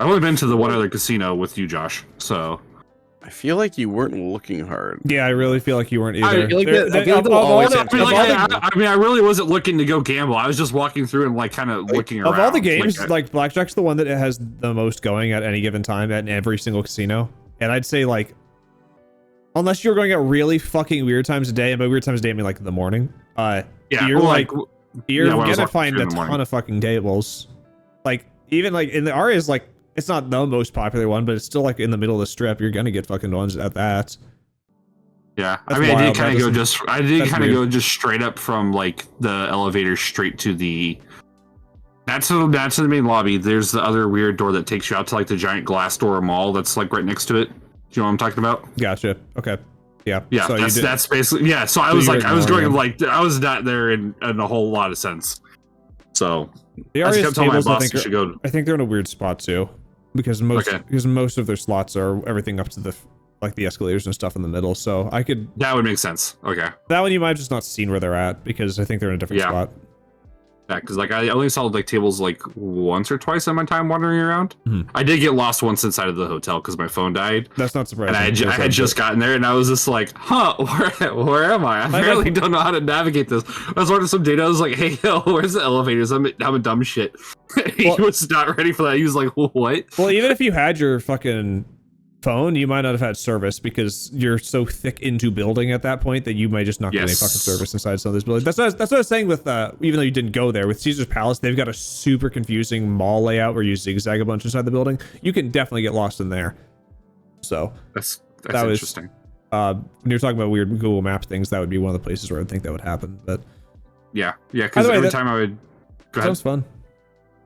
I've only been to the one other casino with you, Josh, so... I feel like you weren't looking hard. Yeah, I really feel like you weren't I either. feel like There- I feel like of they'll all always the- have I mean, of like, all the- I mean, I really wasn't looking to go gamble. I was just walking through and like kind of looking around. Of all the games, Like, like blackjack's the one that has the most going at any given time at every single casino. And I'd say like, unless you're going at really fucking weird times a day, and by weird times a day I mean like in the morning. yeah, you're well, like you're yeah, when I was gonna walking find through a in the morning. ton of fucking tables. Like even like in the Aria's like it's not the most popular one, but it's still like in the middle of the strip. You're gonna get fucking ones at that. yeah. I That's mean, I wild. did kind That of go doesn't- I did that's kind of weird. go just straight up from like the elevator straight to the. That's the main lobby. There's the other weird door that takes you out to like the giant glass door mall that's like right next to it. Do you know what I'm talking about? Gotcha. Okay. Yeah. Yeah, So you did. that's basically yeah. So I So was you like, were I was going ignoring like, I was not there in a whole lot of sense. So The I just Aria's kept telling my tables, I boss think, you should go. I think they're in a weird spot too, because most of their slots are everything up to the like the escalators and stuff in the middle. So I could That would make sense. Okay. that one you might have just not seen where they're at because I think they're in a different Yeah. spot. that because like I only saw like tables like once or twice in my time wandering around. Mhm. I did get lost once inside of the hotel because my phone died, That's not surprising. and I had just gotten there, and I was just like, "Huh, where am I? I really don't know how to navigate this." I was ordering some data. I was like, "Hey, yo, where's the elevators? I'm a dumb shit." He Well- was not ready for that. He was like, "What?" Well, even if you had your fucking phone, you might not have had service because you're so thick into building at that point that you might just not get any Yes. fucking service inside some of these buildings. That's what I was saying with even though you didn't go there with Caesar's Palace, they've got a super confusing mall layout where you zigzag a bunch inside the building. You can definitely get lost in there. So That's That was- interesting. when you're talking about weird Google Map things, that would be one of the places where I think that would happen. But Yeah, By because the way, every that- time I would go ahead. sounds fun.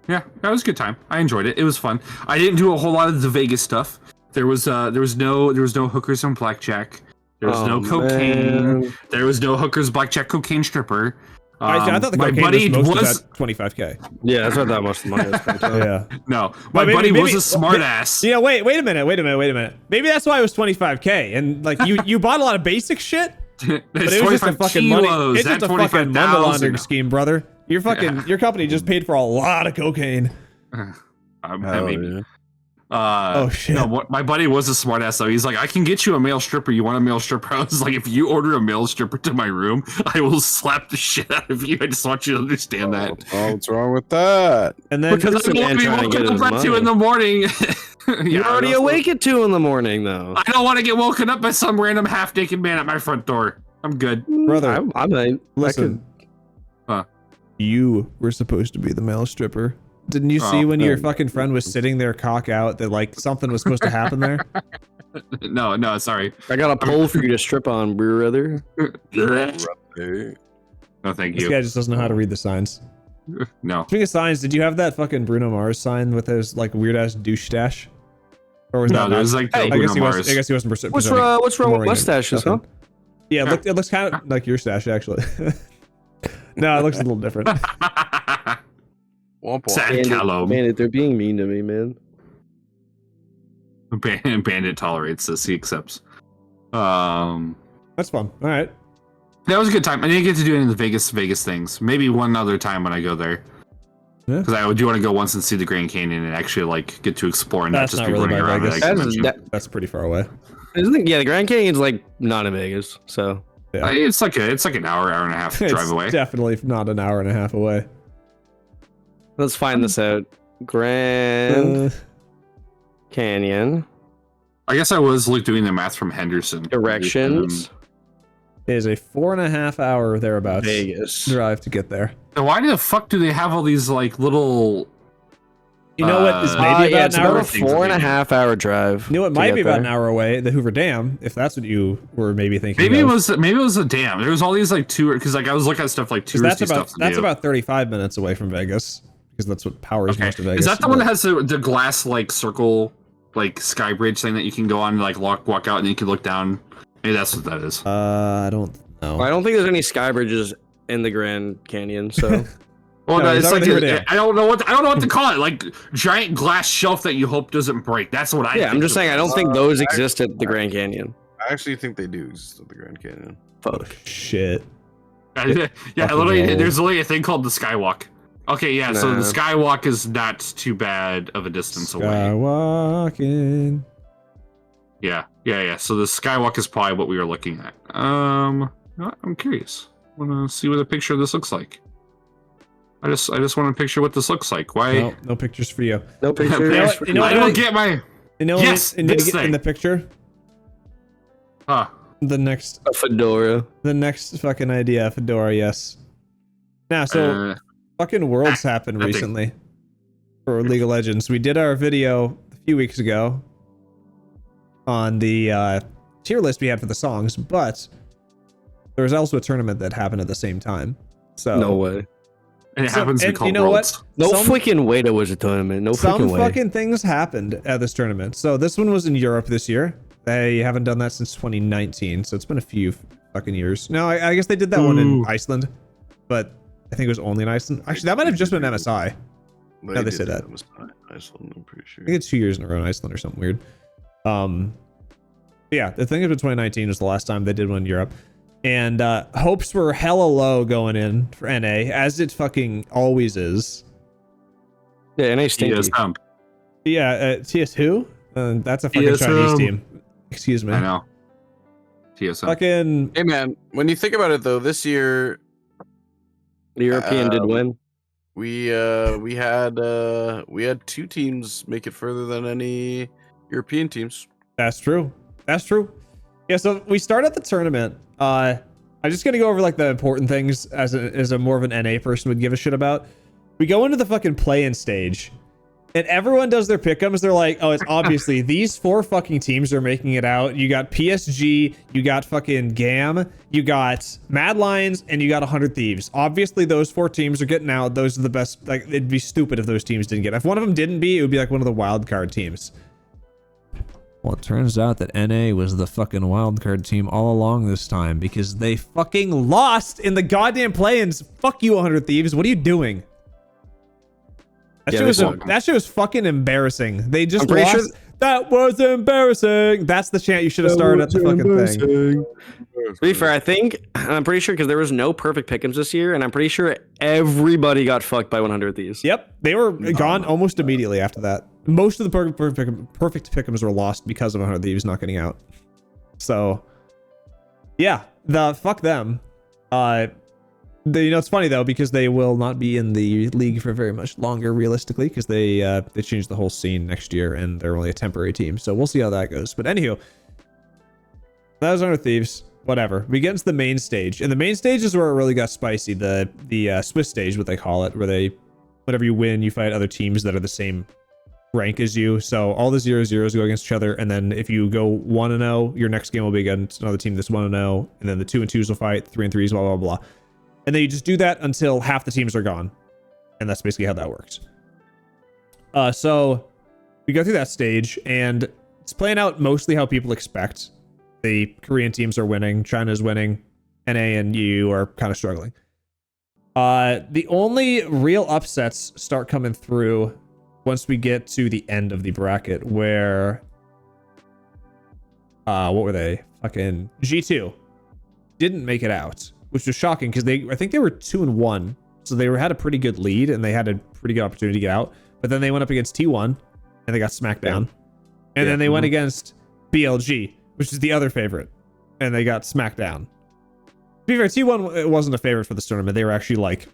Yeah, that was a good time. I enjoyed it. It was fun. I didn't do a whole lot of the Vegas stuff. There was no hookers on blackjack. There was no cocaine. Man. There was no hookers, blackjack, cocaine stripper. I thought the my cocaine buddy was most was of that 25K. Yeah, that's what that most of the money was spent on. Yeah. no. My Well, buddy was a well, smart ass. Yeah, wait a minute. Maybe that's why it was 25K. And like you bought a lot of basic shit, but It's it was just a 25 fucking money. kilos, It's just that a fucking money 25,000. laundering scheme, brother. Your fucking your company just paid for a lot of cocaine. Maybe. yeah. Oh, shit. No, my buddy was a smart ass though. He's like, I can get you a male stripper. You want a male stripper? I was like, if you order a male stripper to my room, I will slap the shit out of you. I just want you to understand that. What's wrong with that? And then Because This I don't want man to be trying to woken get up his at 2 in money. the morning. You're Yeah, already that's- awake at 2 in the morning, though. I don't want to get woken up by some random half-naked man at my front door. I'm good. brother, I'm like, listen. Huh. You were supposed to be the male stripper. Didn't you see Oh, when your no. fucking friend was sitting there cock out that like something was supposed to happen there? No, sorry. I got a pole for you to strip on, brother. Hey. No, thank This you. guy just doesn't know how to read the signs. No. Speaking of signs, did you have that fucking Bruno Mars sign with his like weird ass douche stash? Or was No, that there's not? like Hey, the I guess Bruno he Mars. was. I guess he wasn't. Presenting What's wrong with ignorant. mustaches, huh? Nothing. Yeah, it looks kind of like your stash actually. No, it looks a little different. Womp womp. Sad Callum. Bandit, they're being mean to me, man. Bandit tolerates this. He accepts. That's fun. All right. That was a good time. I didn't get to do any of the Vegas things. Maybe one other time when I go there. Yeah. Because I do want to go once and see the Grand Canyon and actually like get to explore and not That's just not be really running by around. Vegas. Like I That's, mentioned. That's pretty far away. isn't it? Yeah, the Grand Canyon's like not in Vegas, so Yeah. It's like an hour and a half drive It's away. definitely not an hour and a half away. let's find this out. Grand Canyon I guess I was like doing the math from Henderson. directions, It is a 4.5 hour thereabouts Vegas. drive to get there. And why the fuck do they have all these like little? You know what? Is Uh, maybe yeah, about it's an hour. about a things 4.5 hour drive. You know, it to might get be about an there. hour away. The Hoover Dam, if that's what you were maybe thinking. Maybe it of. was a dam. There was all these like tour because like I was looking at stuff like 'Cause touristy that's about stuff. To do. about 35 minutes away from Vegas because that's what powers Okay. most of Vegas. Is that the one but- that has the glass like circle like sky bridge thing that you can go on and like walk out and you can look down? Maybe that's what that is. I don't know. I don't think there's any sky bridges in the Grand Canyon, so Well, No, no, is it's that like what they were doing? I don't know what to call it. Like giant glass shelf that you hope doesn't break. That's what I. yeah, I'm think just of saying it I don't as. think those exist at the Grand Canyon. I actually think they do exist at the Grand Canyon. Fuck. Shit. Yeah, Fucking literally, hell. there's literally a thing called the Skywalk. Okay, yeah, so Nah. the Skywalk is not too bad of a distance away. Skywalking. Yeah. So the Skywalk is probably what we were looking at. I'm curious. Want to see what a picture of this looks like. I just want to picture what this looks like. Why? No, no pictures for you. No pictures. know what- you know I what don't I- get my. You know, Yes, in, in, this in thing. the picture, Huh. the next A fedora. fucking idea, Fedora. Yes. Now, so fucking Worlds happened that thing. recently for League of Legends. We did our video a few weeks ago on the tier list we had for the songs, but there was also a tournament that happened at the same time. So No way. and it So- happens to be and called you know Worlds. No Some- freaking way there was a tournament. No some freaking way. fucking things happened at this tournament. So this one was in Europe this year. They haven't done that since 2019, so it's been a few fucking years. No, I guess they did that one in Ooh. Iceland, but I think it was only in Iceland. Actually, that might have just been MSI. No, they did said that. was Iceland, I'm pretty sure. I think it's 2 years in a row in Iceland or something weird. Yeah, the thing is, 2019 was the last time they did one in Europe. And hopes were hella low going in for NA, as it fucking always is. Yeah, NA stinky. TSM. Yeah, TS who? That's a fucking Chinese TSM. team. Excuse me. I know. TSM. Fucking Hey man, when you think about it though, this year The European did win. we had 2 teams make it further than any European teams. That's true. That's true. Yeah, so we start at the tournament. I'm just gonna go over like the important things as a more of an NA person would give a shit about. We go into the fucking play-in stage, and everyone does their pick'ems. They're like, oh, it's obviously these 4 fucking teams are making it out. You got PSG, you got fucking GAM, you got Mad Lions, and you got 100 Thieves. Obviously, those 4 teams are getting out. Those are the best. Like, it'd be stupid if those teams didn't get. If one of them didn't be, it would be like one of the wild card teams. Well, it turns out that NA was the fucking wildcard team all along this time because they fucking lost in the goddamn play-ins. Fuck you, 100 Thieves. What are you doing? That shit was fucking embarrassing. They just lost. Sure that was embarrassing. That's the chant you should have started at the fucking thing. To be fair, I'm pretty sure because there was no perfect pick'ems this year, and I'm pretty sure everybody got fucked by 100 Thieves. Yep, they were gone almost immediately after that. Most of the perfect pick'ems were lost because of 100 Thieves not getting out. So, yeah, fuck them. It's funny though because they will not be in the league for very much longer, realistically, because they changed the whole scene next year and they're only a temporary team. So we'll see how that goes. But anywho, that was 100 Thieves. Whatever. We get into the main stage, and the main stage is where it really got spicy. The Swiss stage, what they call it, where whenever you win, you fight other teams that are the same rank as you. So all the 0-0s go against each other, and then if you go 1-0, your next game will be against another team that's 1-0, and then the 2-2s will fight, 3-3s, blah blah blah. And then you just do that until half the teams are gone. And that's basically how that works. So we go through that stage, and it's playing out mostly how people expect. The Korean teams are winning, China's winning, NA and EU are kind of struggling. The only real upsets start coming through once we get to the end of the bracket, where what were they? Fucking G2 didn't make it out, which was shocking because I think they were 2-1, so they had a pretty good lead and they had a pretty good opportunity to get out. But then they went up against T1 and they got smacked down, and then they went against BLG, which is the other favorite, and they got smacked down. To be fair, T1 it wasn't a favorite for this tournament. They were actually like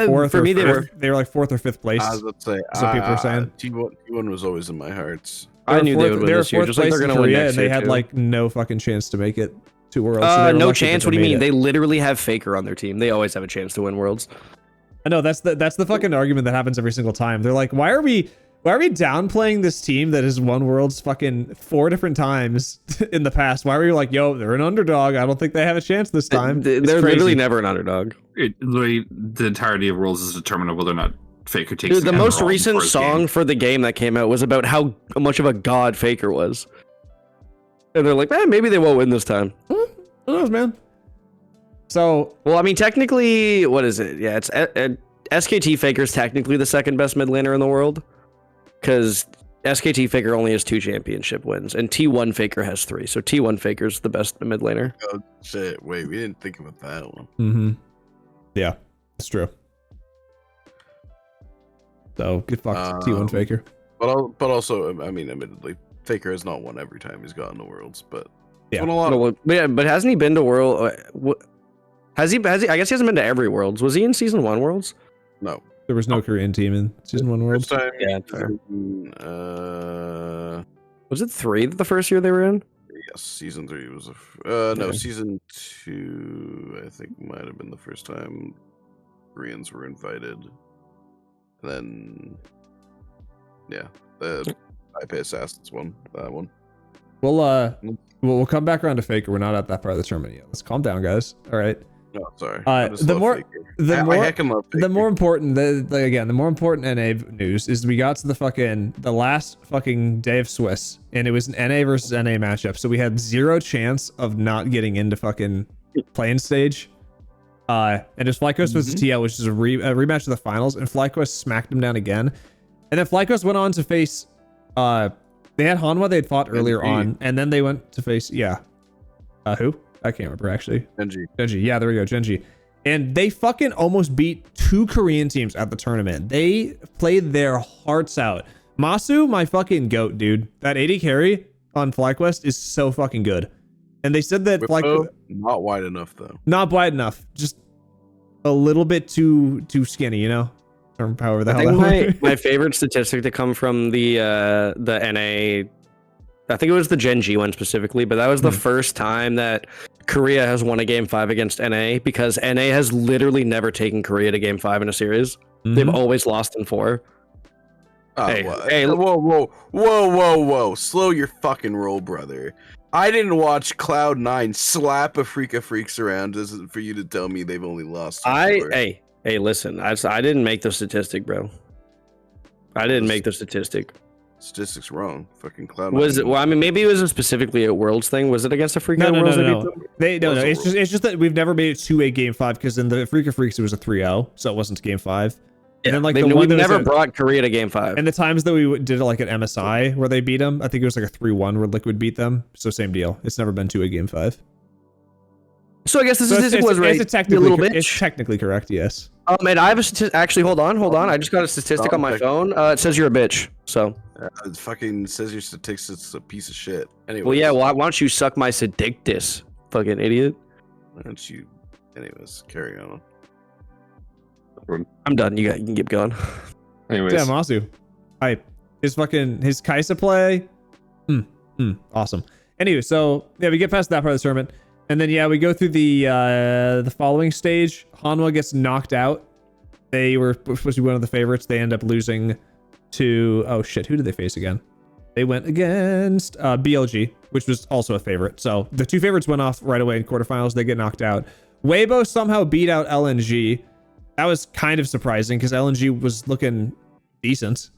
fourth. For me, they were like 4th or 5th place. I was about to say, some people were saying T1 was always in my hearts. I knew they would win this year, just like they're gonna win next year, and they had like no fucking chance to make it to Worlds. No chance. What do you mean? They literally have Faker on their team. They always have a chance to win Worlds. I know that's the fucking argument that happens every single time. They're like, why are we downplaying this team that has won Worlds fucking 4 different times in the past? Why were you like, yo, they're an underdog. I don't think they have a chance this time. They're literally never an underdog. The entirety of Worlds is determined on whether or not Faker takes. Dude, the most recent song for the game that came out was about how much of a god Faker was. And they're like, maybe they won't win this time. Who knows, man? So, well, I mean, technically, what is it? Yeah, it's SKT Faker's technically the second best mid laner in the world, because SKT Faker only has 2 championship wins, and T1 Faker has 3. So T1 Faker's the best mid laner. Oh shit! Wait, we didn't think about that one. Mm-hmm. Yeah, it's true. So get fucked, T1 Faker. But also, I mean, admittedly, Faker has not won every time he's gotten to Worlds, but yeah, won a lot. But hasn't he been to World? Has he? I guess he hasn't been to every Worlds. Was he in Season 1 Worlds? No. There was no Korean team in Season 1 Worlds. First time, yeah, fair. Was it 3 the first year they were in? Yes, Season 3 was no, Season 2 I think might have been the first time Koreans were invited. And then yeah, the IP Assassins won that one. We'll come back around to Faker. We're not at that part of the tournament yet. Let's calm down, guys. All right. No, sorry. The more important NA news is we got to the last fucking day of Swiss, and it was an NA versus NA matchup. So we had 0 chance of not getting into fucking playing stage. And it was FlyQuest versus TL, which is a rematch of the finals, and FlyQuest smacked him down again. And then FlyQuest went on to face they had Hanwha they had fought earlier on, and then they went to face who? I can't remember actually. Genji. Yeah, there we go, Genji. And they fucking almost beat 2 Korean teams at the tournament. They played their hearts out. Masu, my fucking goat, dude. That AD carry on FlyQuest is so fucking good. And they said that not wide enough though. Not wide enough. Just a little bit too skinny, you know? Or however the hell that think my favorite statistic to come from the NA, I think it was the Genji one specifically, but that was the first time that Korea has won a game 5 against NA, because NA has literally never taken Korea to game 5 in a series. They've always lost in 4. Oh, hey, whoa. Slow your fucking roll, brother. I didn't watch Cloud9 slap a Freaka Freaks around for you to tell me they've only lost. Hey, listen. I didn't make the statistic, bro. I didn't make the statistic. Statistics wrong. Fucking Cloud9. Was it? Well, I mean, maybe it was specifically a Worlds thing. Was it against a Freaka Worlds? No. It's just that we've never made it to a game 5, because in the Freaka Freaks it was a 3-0, so it wasn't game 5. Yeah, and then like we've never brought Korea to game 5. And the times that we did like an MSI where they beat them, I think it was like a 3-1 where Liquid beat them. So same deal. It's never been to a game 5. So I guess the statistic was right. It's technically correct, yes. And I have a statistic. Actually, hold on. I just got a statistic on my phone. It says you're a bitch. So. It fucking says your statistics a piece of shit. Anyway. Well, yeah. Why don't you suck my sadictus, fucking idiot? Why don't you? Anyways, carry on. I'm done. You can keep going. Anyways, yeah, Masu. His Kaisa play. Awesome. Anyway, so yeah, we get past that part of the tournament. And then yeah, we go through the following stage. Hanwha gets knocked out. They were supposed to be one of the favorites. They end up losing to who did they face again? They went against BLG, which was also a favorite. So the 2 favorites went off right away in quarterfinals. They get knocked out. Weibo somehow beat out LNG. That was kind of surprising because LNG was looking decent,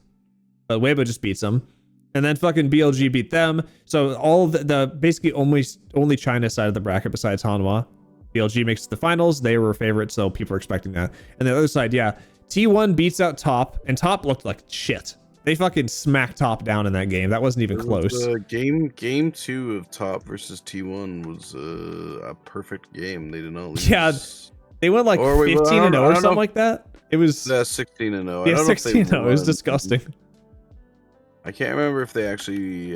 but Weibo just beats them. And then fucking BLG beat them. So all the basically only China side of the bracket besides Hanwha. BLG makes the finals. They were a favorite, so people are expecting that. And the other side, yeah, T1 beats out Top, and Top looked like shit. They fucking smacked Top down in that game. That wasn't even close. Game 2 of Top versus T1 was a perfect game. They did not lose. Yeah, they went like 15-0 or something like that. It was 16-0. Yeah, 16-0. It was disgusting. I can't remember if they actually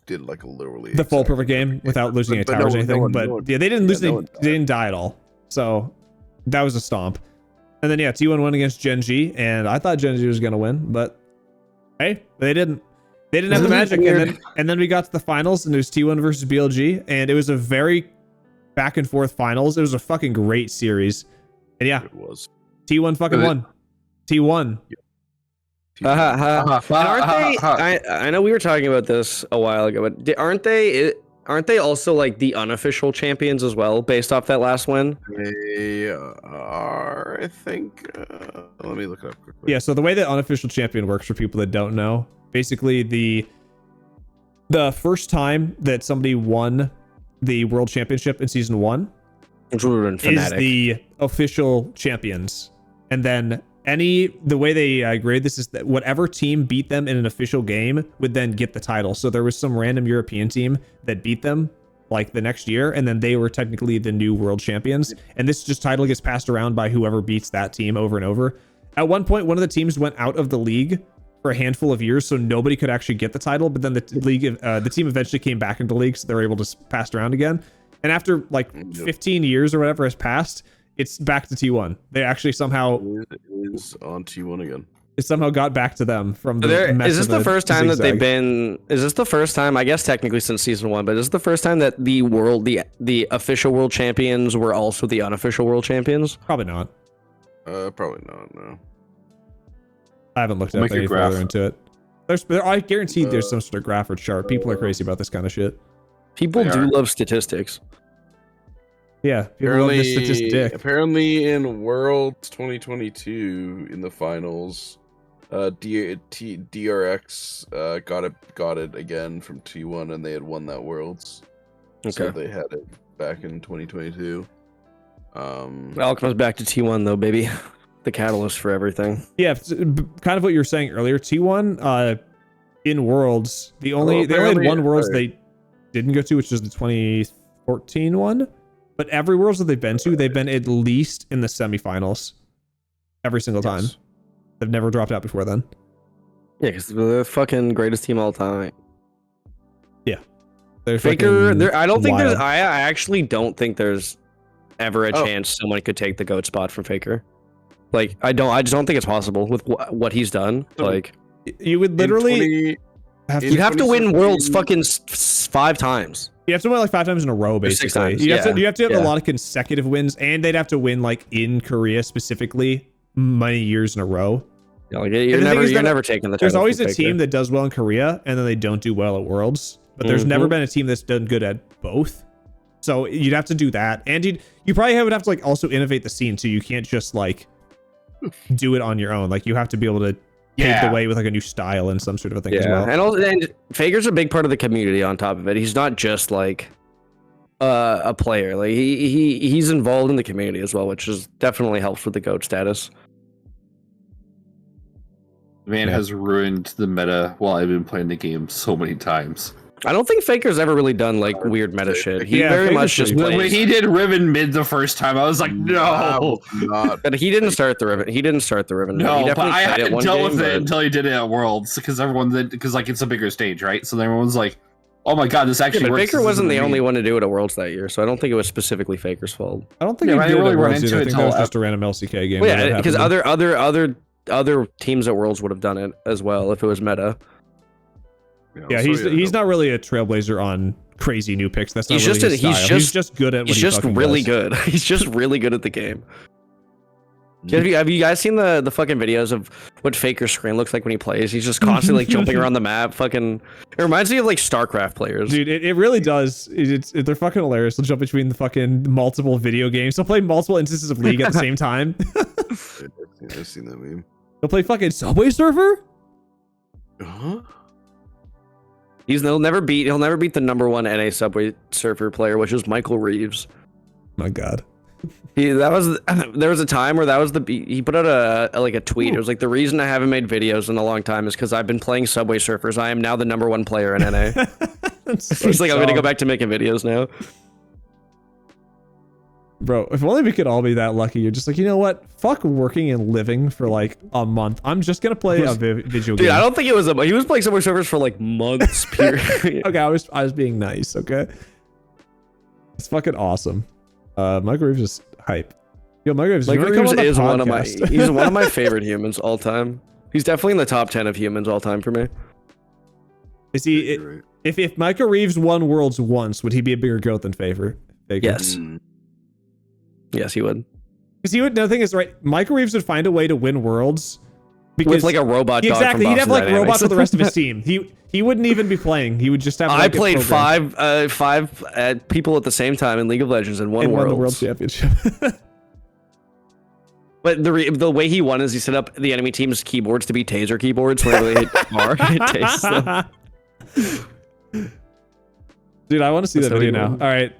did like a literally the full perfect game without losing any towers or anything. Yeah, they didn't lose. They didn't die at all. So that was a stomp. And then yeah, T1 won against Genji, and I thought Genji was gonna win, but hey, they didn't. They didn't have the magic. And then we got to the finals, and it was T1 versus BLG, and it was a very back and forth finals. It was a fucking great series. And yeah, it was. T1 fucking won. T1. Aren't they? I know we were talking about this a while ago, but aren't they also like the unofficial champions as well, based off that last win? They are, I think. Let me look it up quickly. Yeah. So the way that unofficial champion works, for people that don't know, basically the first time that somebody won the world championship in season 1 is the official champions, and then the way they grade this is that whatever team beat them in an official game would then get the title. So there was some random European team that beat them like the next year, and then they were technically the new world champions. And this just title gets passed around by whoever beats that team over and over. At one point, one of the teams went out of the league for a handful of years, so nobody could actually get the title. But then the team eventually came back into the league, so they were able to pass it around again. And after like 15 years or whatever has passed, it's back to T1. They actually somehow is on T1 again. It somehow got back to them from the Is this the first time that they've been? Is this the first time? I guess technically since season 1, but is this the first time that the official world champions were also the unofficial world champions? Probably not. Probably not. No. I haven't looked up any further into it. I guarantee there's some sort of graph or chart. People are crazy about this kind of shit. People do love statistics. Yeah, people love this statistic. Apparently in Worlds 2022 in the finals, DRX got it again from T1, and they had won that Worlds. Okay. So they had it back in 2022. It all comes back to T1 though, baby. The catalyst for everything. Yeah, kind of what you were saying earlier. T1 in Worlds, they only had one Worlds. didn't go to, which was the 2014 one. But every Worlds that they've been to, they've been at least in the semifinals every single time. Yes. They've never dropped out before then. Yeah, because they're the fucking greatest team all time. They're Faker, fucking I don't think wild. I actually don't think there's ever a Oh. chance someone could take the GOAT spot from Faker. Like, I just don't think it's possible with what he's done. So- Like, You would literally have to. you'd have to win 2017 Worlds fucking 5 times. You have to win like 5 times in a row, Or 6 basically. times, You have to. yeah, You have to have yeah. a lot of consecutive wins, and they'd have to win like in Korea specifically many years in a row. You know, like, the you're thing is you're that never taking the title. There's always from a Faker. team that does well in Korea, and then they don't do well at Worlds. But there's never Mhm. been a team that's done good at both. So you'd have to do that, and you probably would have to like also innovate the scene too. You can't just like do it on your own. Like you have to be able to pave the way with like a new style and some sort of a thing as well. and Faker's a big part of the community. On top of it, he's not just like a player. Like he's involved in the community as well, which is definitely helps with the GOAT status. The man has ruined the meta while I've been playing the game so many times. I don't think Faker's ever really done like weird meta shit. He Yeah, very Faker's much just pretty- When plays. he did Riven mid the first time, I was like, no. Not But he didn't start the Riven. He didn't start the Riven. He No, but definitely I played it hadn't one dealt game, with it but- until he did it at Worlds because everyone did, because like it's a bigger stage, right? So then everyone's like, oh my god, this Yeah, actually but works. Faker This wasn't isn't the me. only one to do it at Worlds that year, so I don't think it was specifically Faker's fault. I don't think Yeah, he I did didn't really at run Worlds into either. I it think that was till just a random LCK game. Well, where that yeah, because happened. other teams at Worlds would have done it as well if it was meta. Yeah, he's not really a trailblazer on crazy new picks. That's not He's really just his a- he's style. just- He's just good at what He's he just fucking really does. good. He's just really good at the game. Have you guys seen the fucking videos of what Faker's screen looks like when he plays? He's just constantly like jumping around the map. Fucking, it reminds me of like StarCraft players. Dude, it really does. They're fucking hilarious. They'll jump between the fucking multiple video games. They'll play multiple instances of League at the same time. I've seen that meme. They'll play fucking Subway Surfer. Huh? He'll never beat the #1 NA Subway Surfer player, which was Michael Reeves. My God. There was a time where he put out a tweet. It was like, the reason I haven't made videos in a long time is because I've been playing Subway Surfers. I am now the #1 player in NA. It's like, I'm gonna go back to making videos now. Bro, if only we could all be that lucky. You're just like, you know what? Fuck working and living for like a month. I'm just gonna play a video game. Dude, I don't think it was he was playing Subway Surfers for like months. Period. Okay, I was being nice. Okay, it's fucking awesome. Michael Reeves is hype. Yo, Michael Reeves, Michael Reeves is one of my. he's one of my favorite humans all time. He's definitely in the top 10 of humans all time for me. Is he? Right. If Michael Reeves won Worlds once, would he be a bigger goat than Faker? Yes. Mm. Yes, he would. Because he would. No, the thing is, right? Michael Reeves would find a way to win Worlds because With like a robot dog exactly, from he'd have Boston like Dynamics. robots with the rest of his team. He wouldn't even be playing. He would just have. I like, a played program five people at the same time in League of Legends and won and won the Worlds. World Championship. But the way he won is he set up the enemy team's keyboards to be taser keyboards whenever they hit R. It tastes them. Dude, I want to see That's that how he video now. won. All right.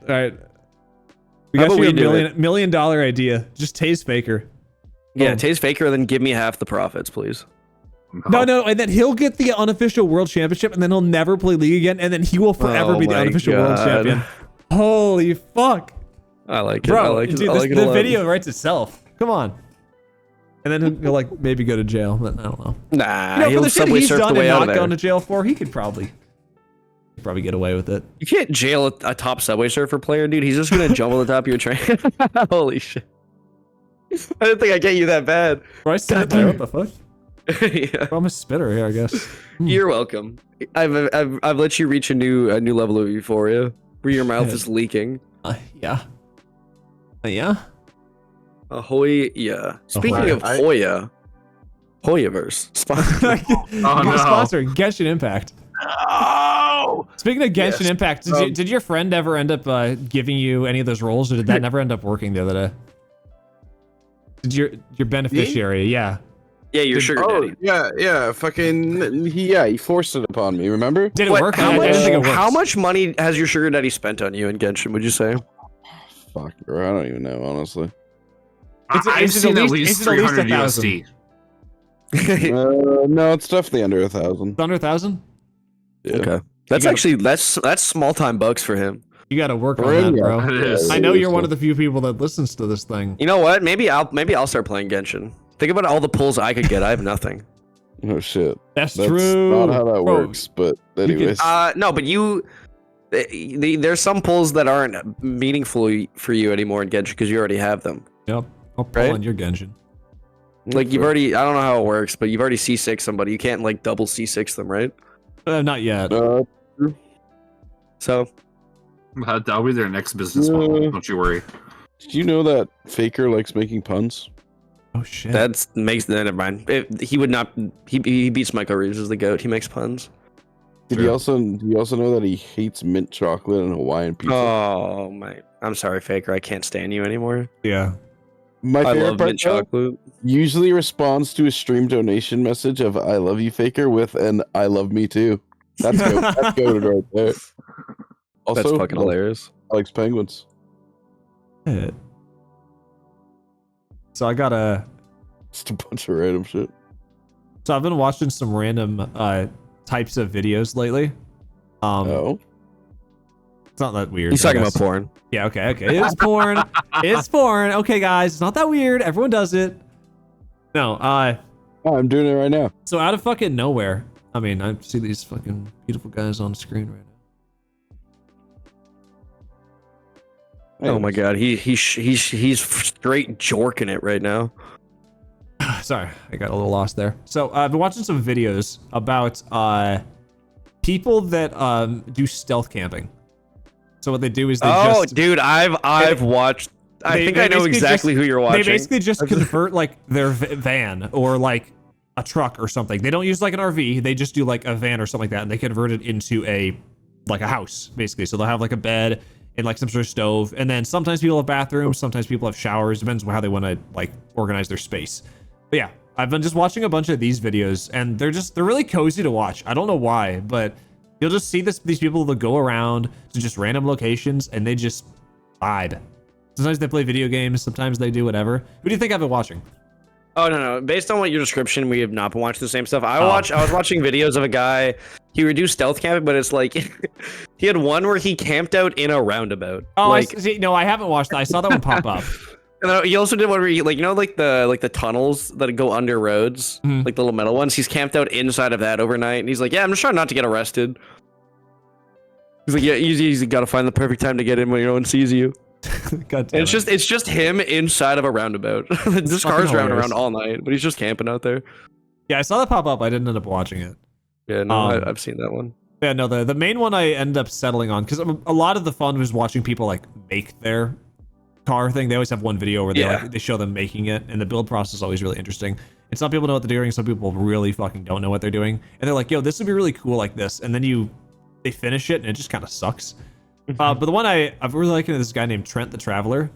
We How got about you we do $1 million idea. Just tase Faker. Yeah, Boom. tase Faker, then give me half the profits, please. No, and then he'll get the unofficial world championship, and then he'll never play League again, and then he will forever Oh be the my unofficial world God. champion. Holy fuck, I like it. bro! I like it. Dude, I like it a the lot. video writes itself. Come on. And then he'll like maybe go to jail, but I don't know. Nah, You know, for he'll the shit subway he's surf done the way and out not of gone there. to jail for, he could probably get away with it. You can't jail a top Subway Surfer player, dude. He's just gonna jump on the top of your train. Holy shit! I didn't think I'd get you that bad. Bro, I said there. What the fuck? Yeah. Bro, I'm a spitter here, I guess. You're welcome. I've let you reach a new level of euphoria where your mouth Yeah. is leaking. Yeah. Yeah. Ahoy, yeah. Speaking Ahoy. of Hoya, Hoyaverse. Sponsor. Oh, no. Sponsoring Genshin Impact. Oh! Speaking of Genshin Yes. Impact, did your friend ever end up giving you any of those roles, or did that never end up working the other day? Did your beneficiary? Yeah. Yeah, your sugar Oh daddy. yeah, fucking he forced it upon me. Remember? Did it What, work? how, I much, didn't think it worked. how much money has your sugar daddy spent on you in Genshin, would you say? Fuck, bro, I don't even know honestly. I've I've seen at least 300 $1,000? USD. No, it's definitely under 1,000. It's under 1,000? Yeah. Okay. That's small time bucks for him. You got to work on Bring that, it. bro. It is. I know you're one of the few people that listens to this thing. You know what? Maybe I'll start playing Genshin. Think about all the pulls I could get. I have nothing. Oh shit. That's That's true. not how that Bro, works, but can- anyways. No, but there's some pulls that aren't meaningful for you anymore in Genshin because you already have them. Yep. I'll pull Right? on your Genshin. Like you've already, I don't know how it works, but you've already C6 somebody. You can't like double C6 them, right? Not yet. So That'll be their next business model. Yeah. Don't you worry. Did you know that Faker likes making puns? Oh shit. never mind. He would not. He beats Michael Reeves as the goat. He makes puns. Do you also know that he hates mint chocolate and Hawaiian pizza? Oh my! I'm sorry, Faker. I can't stand you anymore. Yeah. My I favorite love part mint though, chocolate. usually responds to a stream donation message of "I love you, Faker" with an "I love me too." That's goated right there. Also, That's fucking hilarious. likes penguins. Shit. So I got a. Just a bunch of random shit. So I've been watching some random types of videos lately. Oh, It's not that weird. He's I talking about guess. porn. Yeah. Okay. It's porn. It's porn. Okay, guys. It's not that weird. Everyone does it. No. oh, I'm doing it right now. So out of fucking nowhere. I mean, I see these fucking beautiful guys on screen right Oh my god, he's straight jorking it right now. now. Sorry, I got a little lost there. So I've been watching some videos about people that do stealth camping. So what they do is they Dude, I've watched. I think I know exactly who you're watching. They basically just convert like their van or like a truck or something. They don't use like an RV. They just do like a van or something like that, and they convert it into a house basically. So they'll have like a bed and like some sort of stove, and then sometimes people have bathrooms, sometimes people have showers. Depends on how they want to like organize their space. But yeah, I've been just watching a bunch of these videos, and they're really cozy to watch. I don't know why, but you'll just see these people that go around to just random locations, and they just vibe. Sometimes they play video games, sometimes they do whatever. Who do you think I've been watching? Oh no! Based on what your description, we have not been watching the same stuff. I was watching videos of a guy. He would do stealth camping, but it's like he had one where he camped out in a roundabout. Oh, like, no, I haven't watched that. I saw that one pop up. and then he also did one where he like the tunnels that go under roads, like the little metal ones. He's camped out inside of that overnight, and he's like, "Yeah, I'm just trying not to get arrested." He's like, "Yeah, you got to find the perfect time to get in when no one sees you." God damn And it's just him inside of a roundabout. This car's driving around all night, but he's just camping out there. Yeah, I saw that pop up. I didn't end up watching it. Yeah, no, I've seen that one. Yeah, no, the main one I ended up settling on because a lot of the fun was watching people like make their car thing. They always have one video where they show them making it, and the build process is always really interesting. And some people know what they're doing, some people really fucking don't know what they're doing, and they're like, "Yo, this would be really cool like this," and then they finish it, and it just kind of sucks. But the one I've really liking is this guy named Trent the Traveler.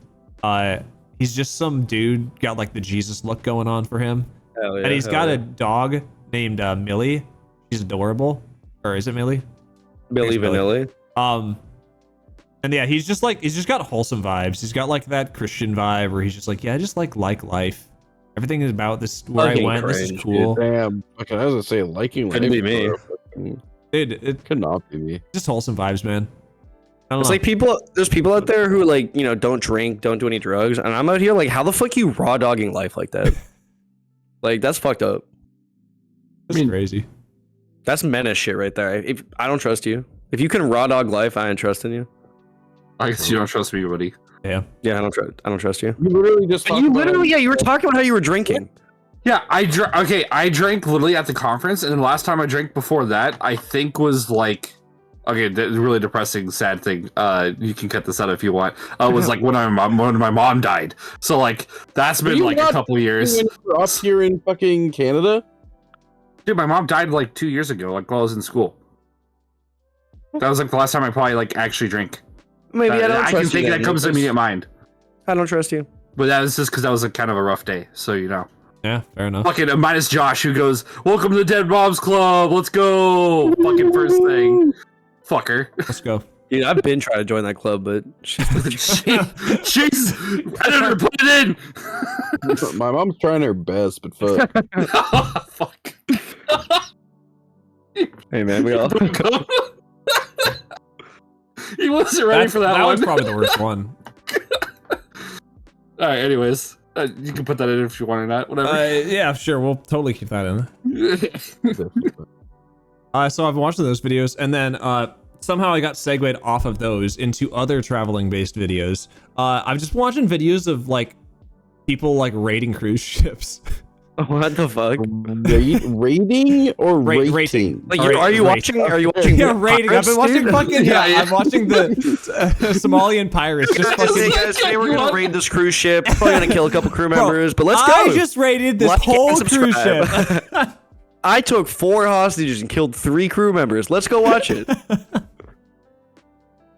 He's just some dude, got like the Jesus look going on for him, and he's got a dog named Millie. She's adorable. Or is it Millie? Billy Vanilli. And yeah, he's just got wholesome vibes. He's got like that Christian vibe where he's just like, yeah, I just like life. Everything is about this where Fucking I went. This is cool. Damn. Okay, I was gonna say liking Couldn't life be me. Dude, it Could not be me. just wholesome vibes, man. I don't It's know. like there's people out there who like, don't drink, don't do any drugs. And I'm out here like, how the fuck you raw dogging life like that? Like, that's fucked up. It's crazy. That's menace shit right there. If I don't trust you. If you can raw dog life, I ain't trusting you. I guess you don't trust me, buddy. Yeah. Yeah, I don't trust you. You literally just talked about You were talking about how you were drinking. Yeah, I drank literally at the conference, and the last time I drank before that, I think was like, okay, the really depressing, sad thing. You can cut this out if you want. Was like when my mom died. So like that's been you like a not couple years. when you're up here in fucking Canada. Dude, my mom died like 2 years ago, like while I was in school. That was like the last time I probably like actually drank. Maybe I don't I trust can you. think then, that comes to Lucas. immediate mind. I don't trust you. But that was just because that was a kind of a rough day. So you know. Yeah, fair enough. Fucking minus Josh, who goes, "Welcome to the Dead Moms Club. Let's go." Fucking first thing, fucker. Let's go. Dude, I've been trying to join that club, but Jeez, I never put it in. My mom's trying her best, but fuck. Fuck. hey man, we all He wasn't ready for that That one. one's probably the worst one. All right. Anyways, you can put that in if you want or not. Whatever. Yeah, sure. We'll totally keep that in. So I've been watching those videos, and then somehow I got segued off of those into other traveling-based videos. I'm just watching videos of like people like raiding cruise ships. What the fuck? Rating or rating? Rating. Like, Alright, are you rate. watching? Are you watching? Yeah, raiding. I've been watching fucking Yeah. I'm watching the Somalian pirates just fucking. Hey guys, today we're gonna raid this cruise ship. Probably gonna kill a couple crew members, but let's go. I just raided this Like and whole cruise subscribe. ship. I took 4 hostages and killed 3 crew members. Let's go watch it.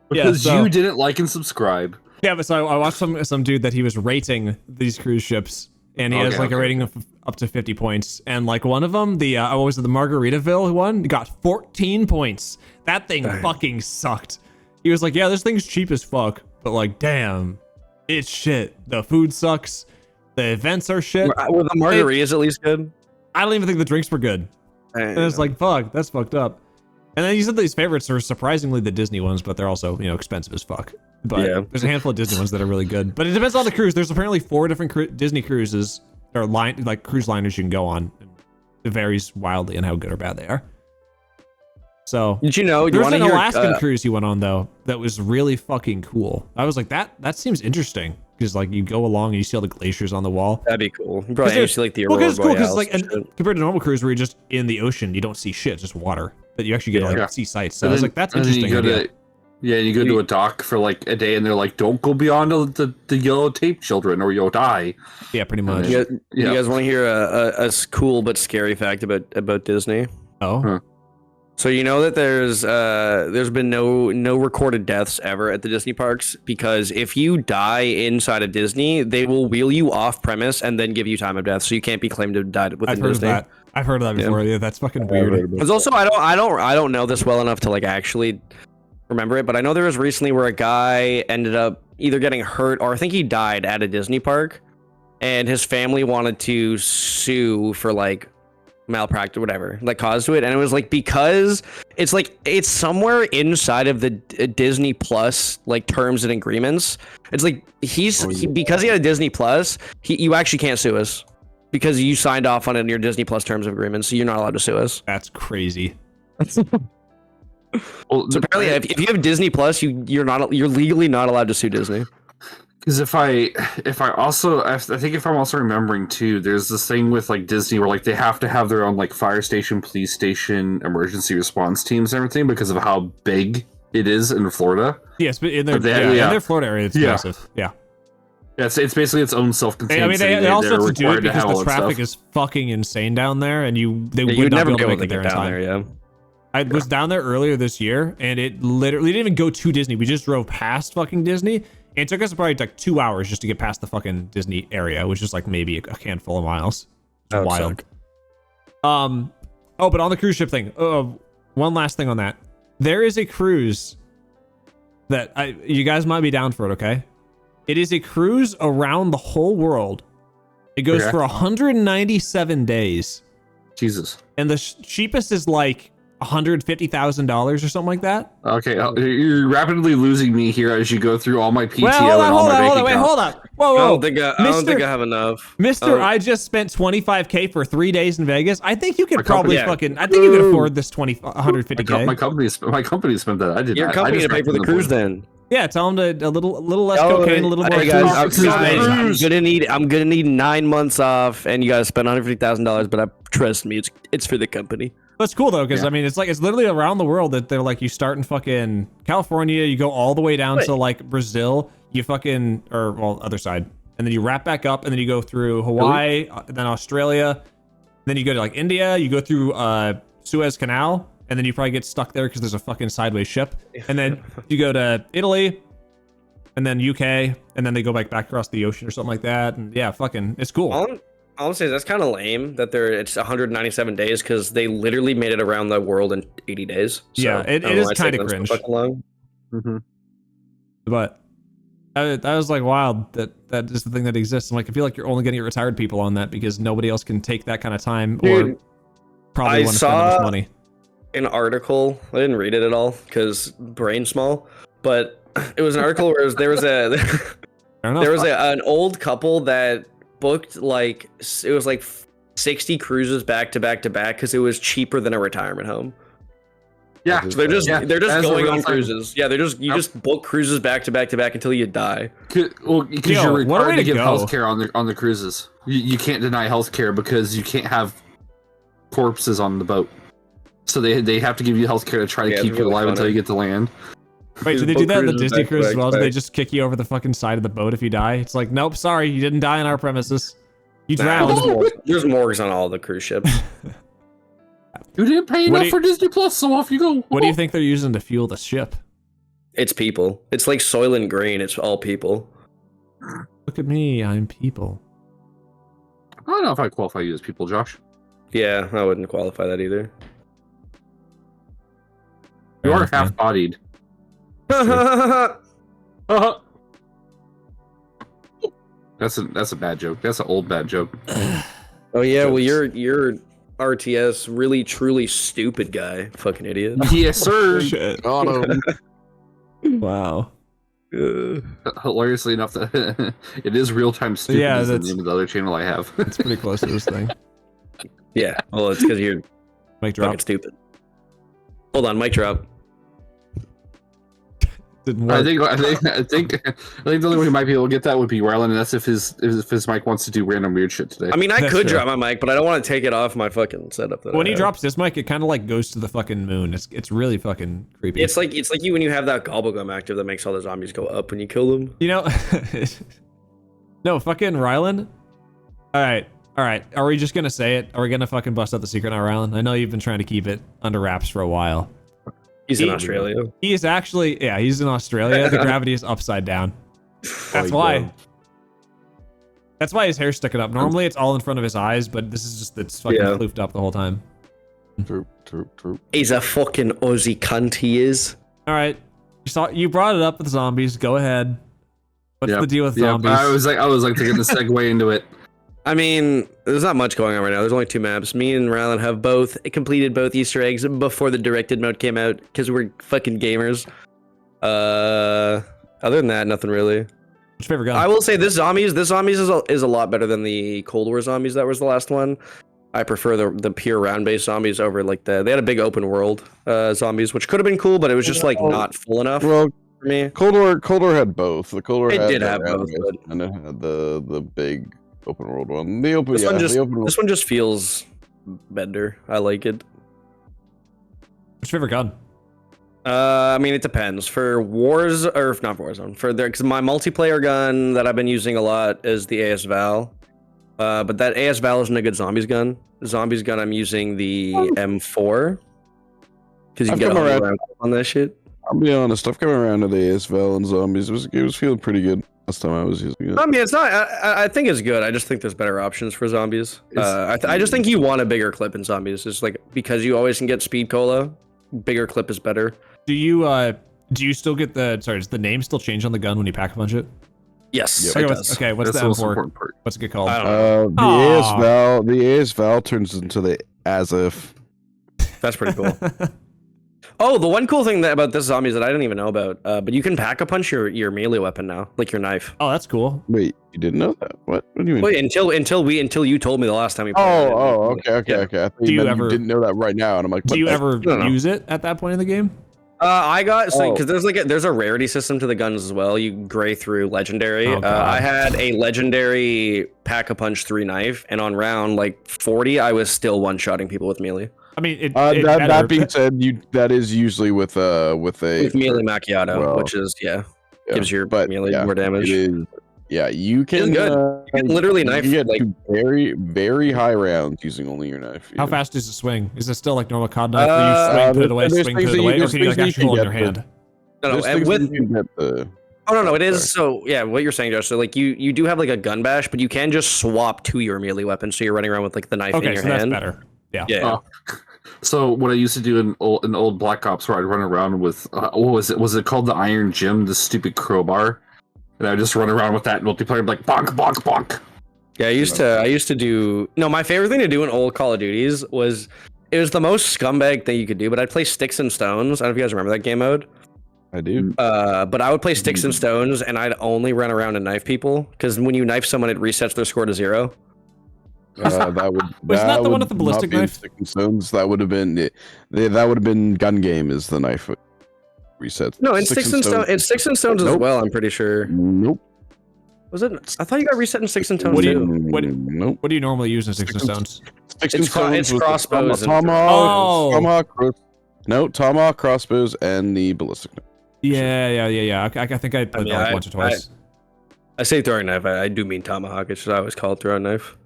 Because so- you didn't like and subscribe. Yeah, but so I watched some dude that he was rating these cruise ships, and he has like a rating of up to 50 points. And like one of them, the what was it, the Margaritaville one, got 14 points. That thing fucking sucked. He was like, yeah, this thing's cheap as fuck, but like, damn, it's shit. The food sucks. The events are shit. Were the margaritas at least good? I don't even think the drinks were good. And it's like, fuck, that's fucked up. And then you said these favorites are surprisingly the Disney ones, but they're also, expensive as fuck. But Yeah. there's a handful of Disney ones that are really good. But it depends on the cruise. There's apparently 4 different Disney cruises or cruise liners you can go on. It varies wildly in how good or bad they are. So Did you know? You there's want an to hear? Alaskan cruise you went on though that was really fucking cool. I was like, that seems interesting because like you go along and you see all the glaciers on the wall. That'd be cool. You probably see like the Well, Aurora it's cool because Borealis like and shit. compared to normal cruise where you're just in the ocean, you don't see shit, just water. But you actually get to like Yeah. see sights. So And I was then- like, that's and then interesting. You go idea. to, you go to a dock for like a day, and they're like, "Don't go beyond the yellow tape, children, or you'll die." Yeah, pretty much. You guys want to hear a cool but scary fact about Disney? Oh, Huh. So you know that there's been no recorded deaths ever at the Disney parks because if you die inside of Disney, they will wheel you off premise and then give you time of death, so you can't be claimed to have died within I've heard Disney. of that. I've heard of that before. Yeah, that's fucking weird. There's also I don't know this well enough to like actually remember it, but I know there was recently where a guy ended up either getting hurt or I think he died at a Disney park, and his family wanted to sue for like malpractice or whatever like caused to it, and it was like because it's somewhere inside of the Disney Plus like terms and agreements. It's like because he had a Disney Plus, you actually can't sue us because you signed off on it in your Disney Plus terms of agreement, so you're not allowed to sue us. That's crazy. Well, So apparently, if you have Disney Plus, you're legally not allowed to sue Disney. because if I'm also remembering too, there's this thing with like Disney where like they have to have their own like fire station, police station, emergency response teams and everything because of how big it is in Florida. Yes, but in their But they- in their Florida area, it's Yeah. massive. Yeah. Yeah, it's basically its own self-contained. I mean, city. they also they're have to do it required to because have all the that traffic stuff. is fucking insane down there, and they would You'd not never be be able to able make to it there get in down time. there, yeah. I was down there earlier this year, and it literally we didn't even go to Disney. We just drove past fucking Disney, and it took us probably like 2 hours just to get past the fucking Disney area, which is like maybe a handful of miles. It's That would wild. suck. Oh, but on the cruise ship thing, one last thing on that. There is a cruise that you guys might be down for it, okay? It is a cruise around the whole world. It goes Okay. for 197 days. Jesus. And the cheapest is like $150,000 or something like that. Okay, you're rapidly losing me here as you go through all my PTO Well, and all my bank wait, accounts. hold on. Whoa, I whoa. don't think I have enough. Mister, Oh. I just spent 25K for 3 days in Vegas. I think you could My probably company- I think you could Ooh. afford this 150K. My company spent that. I did Your not. company I to just pay for the recommend cruise then. Yeah, tell them to a little less cocaine, a little more Hey guys, cruise. I'm gonna need 9 months off, and you guys spend $150,000. But trust me, it's for the company. That's cool though, because Yeah. I mean, it's literally around the world that they're like, you start in fucking California, you go all the way down to like Brazil, other side, and then you wrap back up, and then you go through Hawaii, then Australia, then you go to like India, you go through Suez Canal, and then you probably get stuck there because there's a fucking sideways ship, and then you go to Italy, and then UK, and then they go back across the ocean or something like that, and yeah, fucking, it's cool. All I'm saying is that's kind of lame that it's 197 days because they literally made it around the world in 80 days. So, Yeah, it I don't know is why it's kinda taking them so cringe. fucking long. Mm-hmm. But that was like wild that is the thing that exists. I'm like, I feel like you're only going to get retired people on that because nobody else can take that kind of time or Dude, probably I want to spend that saw- much money. An article, I didn't read it at all because brain small, but it was an article where there was an old couple that booked like it was like 60 cruises back to back to back because it was cheaper than a retirement home. Yeah, So they're just going on thing. cruises. Yeah, just book cruises back to back to back until you die. Well, because Yo, you're what a way required to to give go. healthcare on the cruises. You can't deny healthcare because you can't have corpses on the boat. So they have to give you healthcare to try to Yeah, keep it's you really alive until funny. you get to land. Wait, do they book do that in the cruises Disney back to cruise as back well? to Do they back. just kick you over the fucking side of the boat if you die? It's like, nope, sorry, you didn't die on our premises. You drowned. There's morgues on all the cruise ships. You didn't pay What enough do you- for Disney Plus, so off you go. What do you think they're using to fuel the ship? It's people. It's like Soil and Grain. It's all people. Look at me, I'm people. I don't know if I qualify you as people, Josh. Yeah, I wouldn't qualify that either. You are enough, man. half-bodied. That's a bad joke. That's an old bad joke. Oh yeah, well you're RTS really truly stupid guy, fucking idiot. Yes, sir. Shit. Got him. Wow. Hilariously enough, that it is real-time stupid. Yeah, is the that's- name of the other channel I have. It's pretty close to this thing. Yeah, well it's because you're Mic fucking drop. stupid. Hold on, mic drop. Didn't work. I think the only way he might be able to get that would be Rylan, and that's if his mic wants to do random weird shit today. I mean, I That's could true. drop my mic, but I don't want to take it off my fucking setup. That When I he have. drops this mic, it kind of like goes to the fucking moon. It's really fucking creepy. It's like you when you have that gobblegum active that makes all the zombies go up when you kill them. You know, no, fucking Rylan. All right. Are we just gonna say it? Are we gonna fucking bust out the secret now, Rylan? I know you've been trying to keep it under wraps for a while. He's in Australia. He is actually, yeah, he's in Australia. The gravity is upside down. That's why. That's why his hair's sticking up. Normally it's all in front of his eyes, but this is just it's fucking Yeah. floofed up the whole time. Troop. He's a fucking Aussie cunt. He is. All right, you brought it up with zombies. Go ahead. What's the deal with zombies? I was like to get the segue into it. I mean, there's not much going on right now. There's only 2 maps. Me and Rylan have both completed both Easter eggs before the directed mode came out because we're fucking gamers. Other than that, nothing really. What's your favorite gun? I will say this zombies is a lot better than the Cold War zombies that was the last one. I prefer the pure round-based zombies over like they had a big open world zombies, which could have been cool, but it was just like not full enough Well, for me. Cold War had both. The Cold War It had did the have both, round-based but- and it had the big open world one. The open, This one just the open world. this one just feels better. I like it. What's your favorite gun? I mean, it depends. For Wars or not Warzone, for there because my multiplayer gun that I've been using a lot is the AS Val. But that AS Val isn't a good zombies gun. Zombies gun, I'm using the M4 because you I've can get come 100 around. rounds on that shit. I'll be honest. I've come around to the ASVAL and zombies. It was feeling pretty good last time I was using it. I mean, it's not. I think it's good. I just think there's better options for zombies. I just think you want a bigger clip in zombies. It's like because you always can get speed cola. Bigger clip is better. Do you still get does the name still change on the gun when you pack a punch it? Yes, Okay, it what's does. the That's the most M4? important part. What's it get called? I don't know. Aw. The ASVAL turns into the as if. That's pretty cool. Oh, the one cool thing about this zombies that I didn't even know about, but you can pack a punch your melee weapon now, like your knife. Oh, that's cool. Wait, you didn't know that? What do you mean? Wait, until you told me the last time we played. Okay. I thought Do you meant ever- didn't know that right now, and I'm like, Do you ever no. use it at that point in the game? I got Oh. because there's a rarity system to the guns as well. You gray through legendary. Oh, God. I had a legendary pack a punch 3 knife, and on round like 40, I was still one shotting people with melee. I mean, it that being said, that is usually with a With melee macchiato, well, which is gives your but melee yeah, more damage. It is, yeah, you can It's good. You can literally knife, You get like- to very very high rounds using only your knife. how yeah. fast does it swing? Is it still like normal COD knife where you swing, put it away, there's swing, things put it that you- away, or there's can you like things that actually you hold it in can your get hand? No, There's and things with that you can get the. Oh no, it is. Sorry. So yeah, what you're saying, Josh. So like you do have like a gun bash, but you can just swap to your melee weapon, so you're running around with like the knife in Okay, your so that's hand. better. Yeah. Yeah. Oh. So what I used to do in old Black Ops, where I'd run around with what was it? Was it called the Iron Gym? The stupid crowbar, and I just run around with that in multiplayer, and be like bonk, bonk, bonk. Yeah, I used to do. No, my favorite thing to do in old Call of Duties was it was the most scumbag thing you could do. But I'd play Sticks and Stones. I don't know if you guys remember that game mode. I do. But I would play Sticks and Stones, and I'd only run around and knife people because when you knife someone, it resets their score to 0. That would. Wasn't that the one with the would ballistic not be in knife? Sticks and Stones. That would have been. That would have been gun game. Is the knife reset? No, in Sticks and Stones, as Nope. well. I'm pretty sure. Nope. Was it? I thought you got reset in Sticks and Stones What do too. Nope. What do you normally use in Sticks and Stones? Sticks and It's Stones with the crossbows and- Oh. Tomahawk, crossbows, and the ballistic knife. Yeah. I think I played mean, that once or twice. I say throwing knife. I do mean tomahawk. It's just I always call it throwing knife.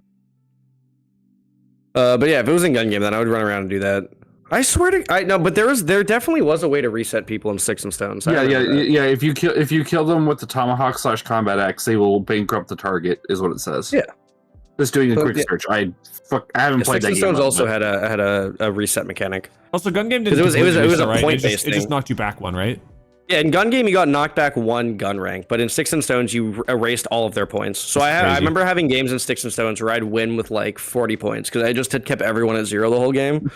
But yeah, if it was in gun game, then I would run around and do that. I swear to I no, but there definitely was a way to reset people in Sticks and Stones. Yeah. If you kill them with the tomahawk / combat axe, they will bankrupt the target. Is what it says. Yeah. Just doing a So, quick yeah. search. I haven't played Sticks that and game. Stones much, also but- had a reset mechanic. Also, gun game didn't. 'Cause it was completely a reset, right? point-based It just thing. knocked you back one, right? Yeah, in gun game you got knocked back 1 gun rank, but in Sticks and Stones you erased all of their points. So I crazy. remember having games in Sticks and Stones where I'd win with like 40 points because I just had kept everyone at 0 the whole game.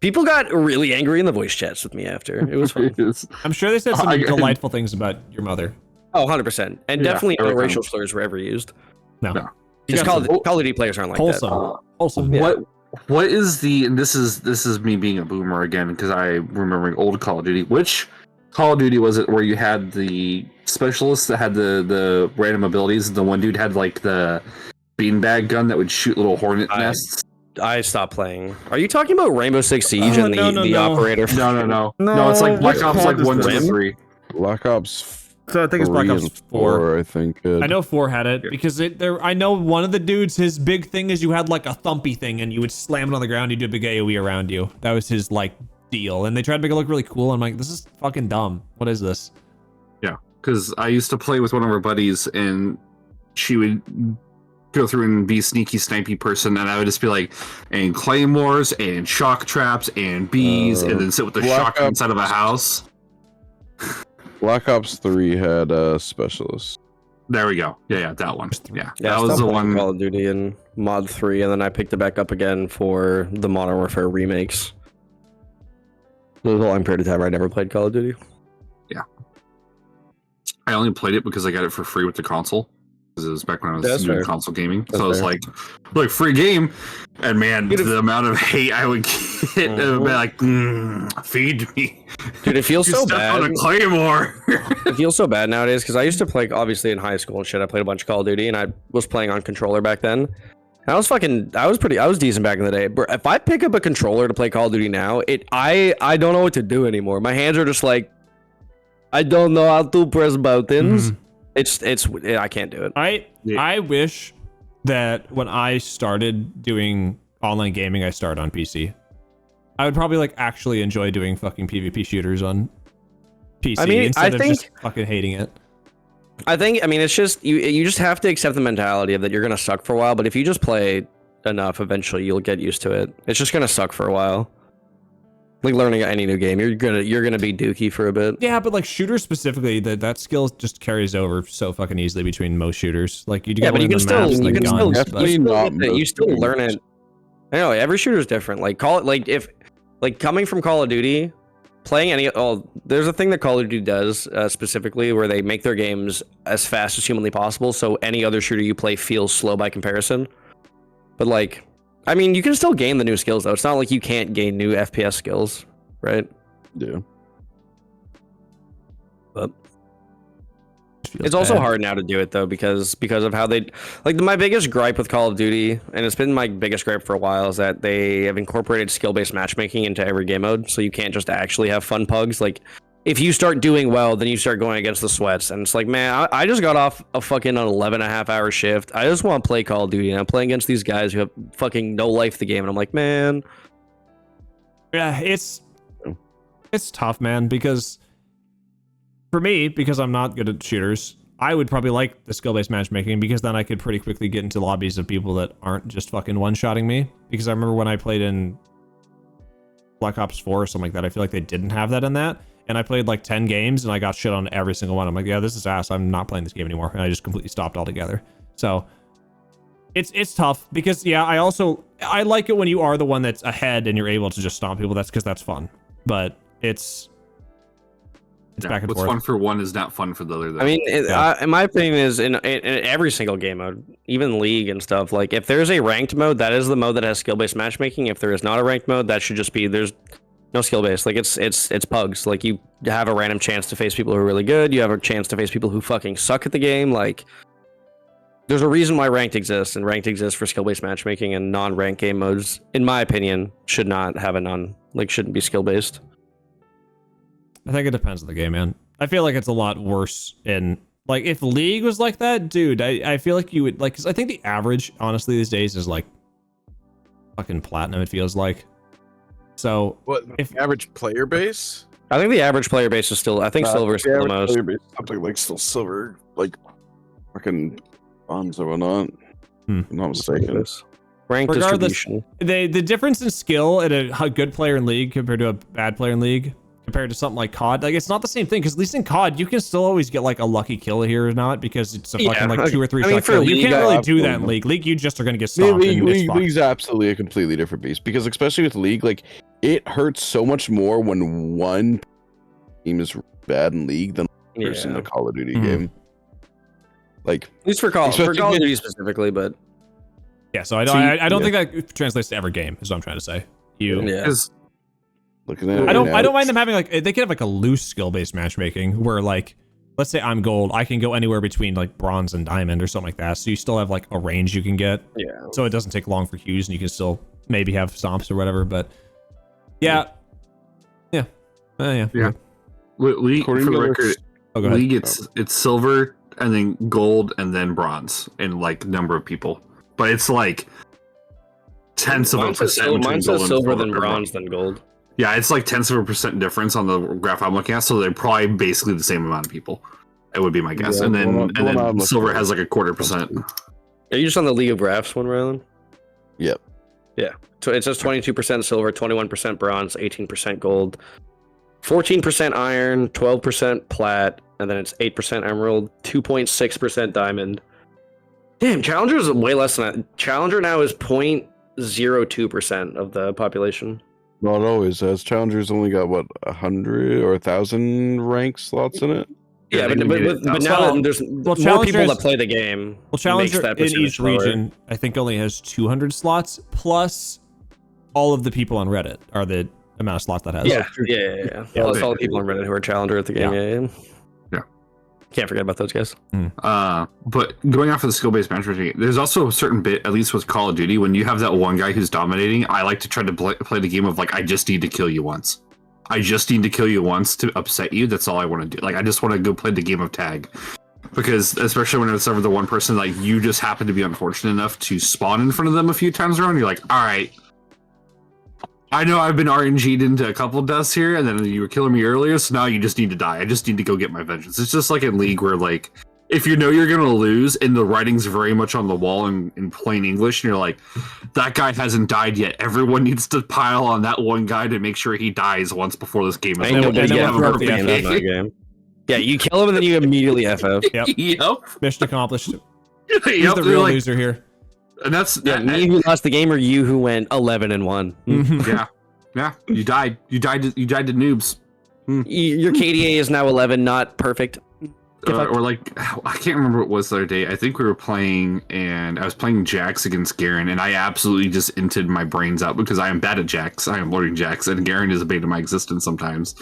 People got really angry in the voice chats with me after. It was fun. I'm sure they said some delightful things about your mother. Oh, 100%. And Yeah, definitely no every time. racial slurs were ever used. No. No. You Just got Call of Duty players aren't like wholesome. that. Wholesome. Yeah. What is the and this is me being a boomer again because I remembering old Call of Duty. Which Call of Duty was it where you had the specialists that had the random abilities? The one dude had like the beanbag gun that would shoot little hornet nests. I stopped playing. Are you talking about Rainbow Six Siege and the no. operator? No, it's like Black Ops like 1, 2, 3. Black Ops. So I think it's Black 3 Ops and 4. I think. I know 4 had it because I know one of the dudes, his big thing is you had like a thumpy thing and you would slam it on the ground, you do a big AoE around you. That was his like deal. And they tried to make it look really cool. I'm like, this is fucking dumb. What is this? Yeah, because I used to play with one of our buddies and she would go through and be sneaky snipey person and I would just be like, and claymores and shock traps and bees and then sit with the Black shotgun Ops- inside of a house. Black Ops 3 had specialists. There we go. Yeah, that one. Yeah, Yeah, that I was stopped the playing one. Call of Duty in Mod 3, and then I picked it back up again for the Modern Warfare remakes. There was a long period of time where I never played Call of Duty. I only played it because I got it for free with the console. Because it was back when I was That's doing fair. console gaming. That's so I was fair. like free game. And man, Dude, if- the amount of hate I would get, it would be like, feed me. Dude, it feels You so stepped bad. on a claymore. It feels so bad nowadays because I used to play, obviously in high school and shit. I played a bunch of Call of Duty, and I was playing on controller back then. And I was decent back in the day. But if I pick up a controller to play Call of Duty now, I don't know what to do anymore. My hands are just like, I don't know how to press buttons. I can't do it. I wish that when I started doing online gaming, I started on PC. I would probably like actually enjoy doing fucking PvP shooters on PC I mean, instead I of think- just fucking hating it. I mean, it's just you just have to accept the mentality of that you're gonna suck for a while. But if you just play enough, eventually you'll get used to it. It's just gonna suck for a while. Like learning any new game, you're gonna be dookie for a bit. Yeah, but like shooters specifically, that skill just carries over so fucking easily between most shooters. Like you get But one you in can the maps still and the guns. Definitely not you most still games. learn it. I know every shooter is different. Like coming from Call of Duty, playing there's a thing that Call of Duty does specifically where they make their games as fast as humanly possible, so any other shooter you play feels slow by comparison. But like, I mean, you can still gain the new skills though. It's not like you can't gain new FPS skills, right? Yeah. But Feels it's also bad. hard now to do it though because of how they my biggest gripe with Call of Duty, and it's been my biggest gripe for a while, is that they have incorporated skill-based matchmaking into every game mode, so you can't just actually have fun pugs. Like if you start doing well, then you start going against the sweats, and it's like, man, I just got off a fucking 11.5-hour shift. I just want to play Call of Duty, and I'm playing against these guys who have fucking no life the game, and I'm like, man, Yeah, it's tough, man, because for me, because I'm not good at shooters, I would probably like the skill-based matchmaking because then I could pretty quickly get into lobbies of people that aren't just fucking one-shotting me. Because I remember when I played in Black Ops 4 or something like that, I feel like they didn't have that in that. And I played like 10 games and I got shit on every single one. I'm like, yeah, this is ass. I'm not playing this game anymore. And I just completely stopped altogether. So it's tough because, yeah, I like it when you are the one that's ahead and you're able to just stomp people. That's because that's fun. But It's Yeah, back and what's forth. fun for one is not fun for the other. Though. I mean, Yeah. in my opinion, is in every single game mode, even League and stuff. Like, if there's a ranked mode, that is the mode that has skill-based matchmaking. If there is not a ranked mode, that should just be there's no skill-based. Like, it's pugs. Like, you have a random chance to face people who are really good. You have a chance to face people who fucking suck at the game. Like, there's a reason why ranked exists, and ranked exists for skill-based matchmaking. And non-ranked game modes, in my opinion, should not have shouldn't be skill-based. I think it depends on the game, man. I feel like it's a lot worse in like if League was like that, dude. I feel like you would like because I think the average, honestly, these days is like fucking platinum. It feels like. So What if average player base? I think the average player base is still. I think silver is still the most. Something like still silver, like fucking bronze or whatnot. Hmm. If I'm not mistaken. Ranked Regardless, distribution. the difference in skill at a good player in League compared to a bad player in League compared to something like COD, like it's not the same thing because at least in COD you can still always get like a lucky kill here or not because it's a fucking like 2 or 3 shot for kill. You League, can't really do absolutely that in not. League. League, you just are gonna get stomped. and it's fucked. League's absolutely a completely different beast because especially with League, like it hurts so much more when one team is bad in League than one person in a Call of Duty Mhm. game. Like At least for Call of Especially- Duty specifically, but Yeah, so I don't, See, I don't yeah. think that translates to every game. Is what I'm trying to say. You. yeah. Because looking at it I don't now, mind them having like they can have like a loose skill based matchmaking where like let's say I'm gold, I can go anywhere between like bronze and diamond or something like that. So you still have like a range you can get. Yeah. So it doesn't take long for queues and you can still maybe have stomps or whatever. But yeah. Yeah. Yeah. Yeah. League, for According the to their record, Oh, go ahead. League it's silver and then gold and then bronze in like number of people, but it's like tenths of a percent. between Mine gold says and silver gold than or bronze than gold. Yeah, it's like tenths of a percent difference on the graph I'm looking at, so they're probably basically the same amount of people. It would be my guess, Yeah, and then the one I'm looking silver at has is- like a 1/4%. Are you just on the League of Graphs one, Rylan? Yep. Yeah. So it says 22% silver, 21% bronze, 18% gold, 14% iron, 12% plat, and then it's 8% emerald, 2.6% diamond. Damn, Challenger is way less than that. Challenger now is 0.02% of the population. Not always, as Challenger's only got what 100 or 1,000 rank slots in it. Yeah, Yeah, they but, can but, get it but down. now Well, that there's more Challenger people is- that play the game, Well, makes Challenger that in percentage each lower. region, I think, only has 200 slots, plus all of the people on Reddit are the amount of slots that has. Yeah, yeah. Yeah, Plus okay. all the people on Reddit who are Challenger at the game. Yeah. Yeah. Yeah. Can't forget about those guys. But going off of the skill-based matchmaking, there's also a certain bit, at least with Call of Duty, when you have that one guy who's dominating. I like to try to play the game of like, I just need to kill you once. I just need to kill you once to upset you. That's all I want to do. Like, I just want to go play the game of tag, because especially when it's over the one person, like you just happen to be unfortunate enough to spawn in front of them a few times around. You're like, all right, I know I've been RNG'd into a couple deaths here, and then you were killing me earlier, so now you just need to die. I just need to go get my vengeance. It's just like in League where, like, if you know you're going to lose and the writing's very much on the wall in plain English, and you're like, that guy hasn't died yet. Everyone needs to pile on that one guy to make sure he dies once before this game is Ain't over. nobody then getting we'll over throw the the game in that game. Yeah, you kill him and then you immediately FF. Yep. Yep. Mission accomplished. He's Yep, the they're real like- loser here. And that's Yeah, me who lost the game or you who went 11-1. yeah. You died. You died to noobs. Your KDA is now 11, not perfect. Or like, I can't remember what it was the other day. I think we were playing, and I was playing Jax against Garen, and I absolutely just inted my brains out because I am bad at Jax. I am learning Jax, and Garen is a bane of my existence sometimes.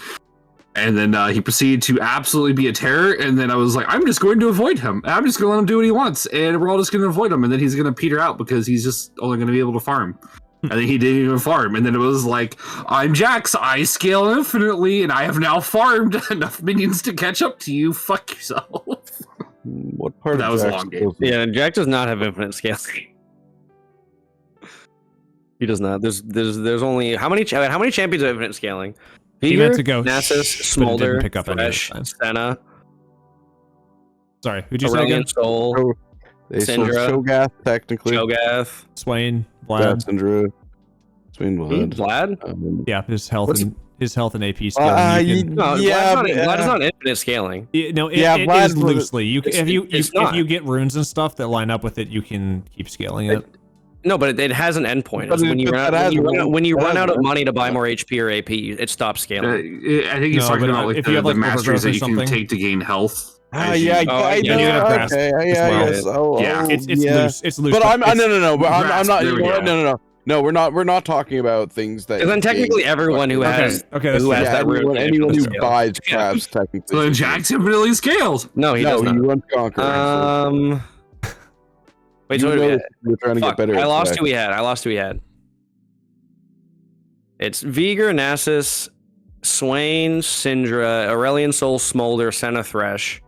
And then he proceeded to absolutely be a terror, and then I was like, I'm just going to avoid him. I'm just going to let him do what he wants, and we're all just going to avoid him, and then he's going to peter out because he's just only going to be able to farm. And then he didn't even farm, and then it was like, I'm Jax, I scale infinitely, and I have now farmed enough minions to catch up to you. Fuck yourself. What part That of was a Jack's long game. skills- Yeah, Jack does not have infinite scaling. He does not. There's only how many champions have infinite scaling? He meant to go Nasus, but it didn't Smolder, pick up any of Thresh, that time. Senna, Sorry, who'd you say again? Aurelion Soul, They sold Syndra. Shogath technically. Cho'Gath. Swain, Yeah, Vlad. Syndra. Swain Vlad. Vlad? Yeah, his health What's- and AP scaling. You can- No, Yeah, Vlad's not infinite scaling. No, Yeah, it Vlad is was- loosely. You can, It's if not. you get runes and stuff that line up with it, you can keep scaling it. No, but it has an endpoint. But When you but run, that has when you that run has out of an money to buy more HP or AP, it stops scaling. I think he's No, talking but about like if you have, the like, masters overgrowth that or you can something. take to gain health. Ah, as you- yeah, Oh, I yeah, know. you have grass Okay, as yeah, well. yes. Oh, Yeah. oh, It's yeah. loose. It's loose. But I'm it's- no. But I'm not. There You we know what? go. No. We're not talking about things that. And then technically everyone who has Okay, that's who fair. has that room can anyone who scale. buys crabs technically. So then Jack's infinitely scaled. No, he no, does not. he runs Conqueror. Wait, so so we're trying to fuck, get better. I at lost Jack. who we had. It's Viger, Nasus, Swain, Syndra, Aurelion Soul, Smolder, Senna Thresh.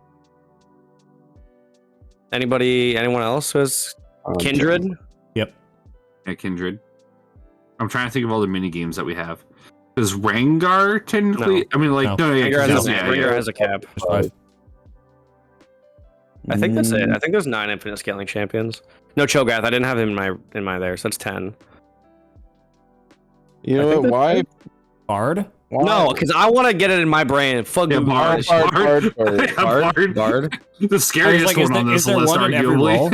Anyone else who has Kindred? Yeah, Kindred. I'm trying to think of all the mini games that we have. Does Rengar technically? No. I mean, like, No. no, yeah, Rengar has a cap. There's 5. I think that's it. I think there's 9 infinite scaling champions. No, Cho'Gath. I didn't have him in my there, so that's 10. You I know think what? Why? Bard? No, because I want to get it in my brain. Fuck Yeah, you, Bard. Bard. Bard. The scariest one on this list, one in every arguably. role?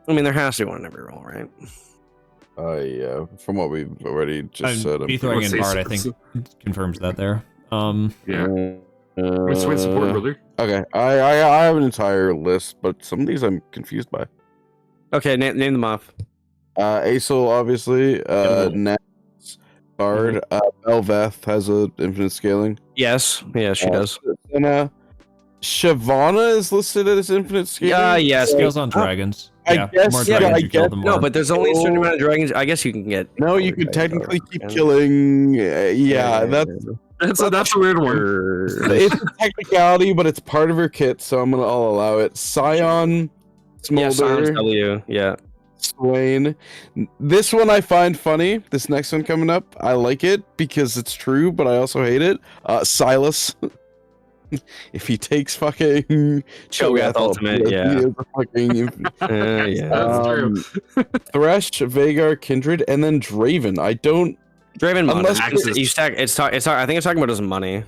I mean, there has to be one in every role, right? Yeah. From what we've already just said. Be throwing in say Bard, I so. think, confirms that there. Yeah. What's support, brother? Okay, I have an entire list, but some of these I'm confused by. Okay, name them off. Aesol, obviously. Nats, Bard. Belveth has a infinite scaling. Yes, she does. And Shyvana is listed as infinite scaling. Yes. Scales on dragons. I Yeah, guess- the more yeah, dragons I you kill, guess- the No, more. but there's only a certain amount of dragons. I guess you can get. No, you could technically keep killing. That's That's a weird one. it's a technicality, but it's part of her kit, so I'll allow it. Scion, Yeah, Silence Smolder, W. Yeah. Swain. This one I find funny. This next one coming up, I like it because it's true, but I also hate it. Silas. If he takes fucking Cho'Gath ultimate, he yeah. is a fucking Yeah. That's true. Thresh, Vhagar, Kindred, and then Draven. I don't. Draven money. Unless- Axis. You stack. I think it's talking about his money.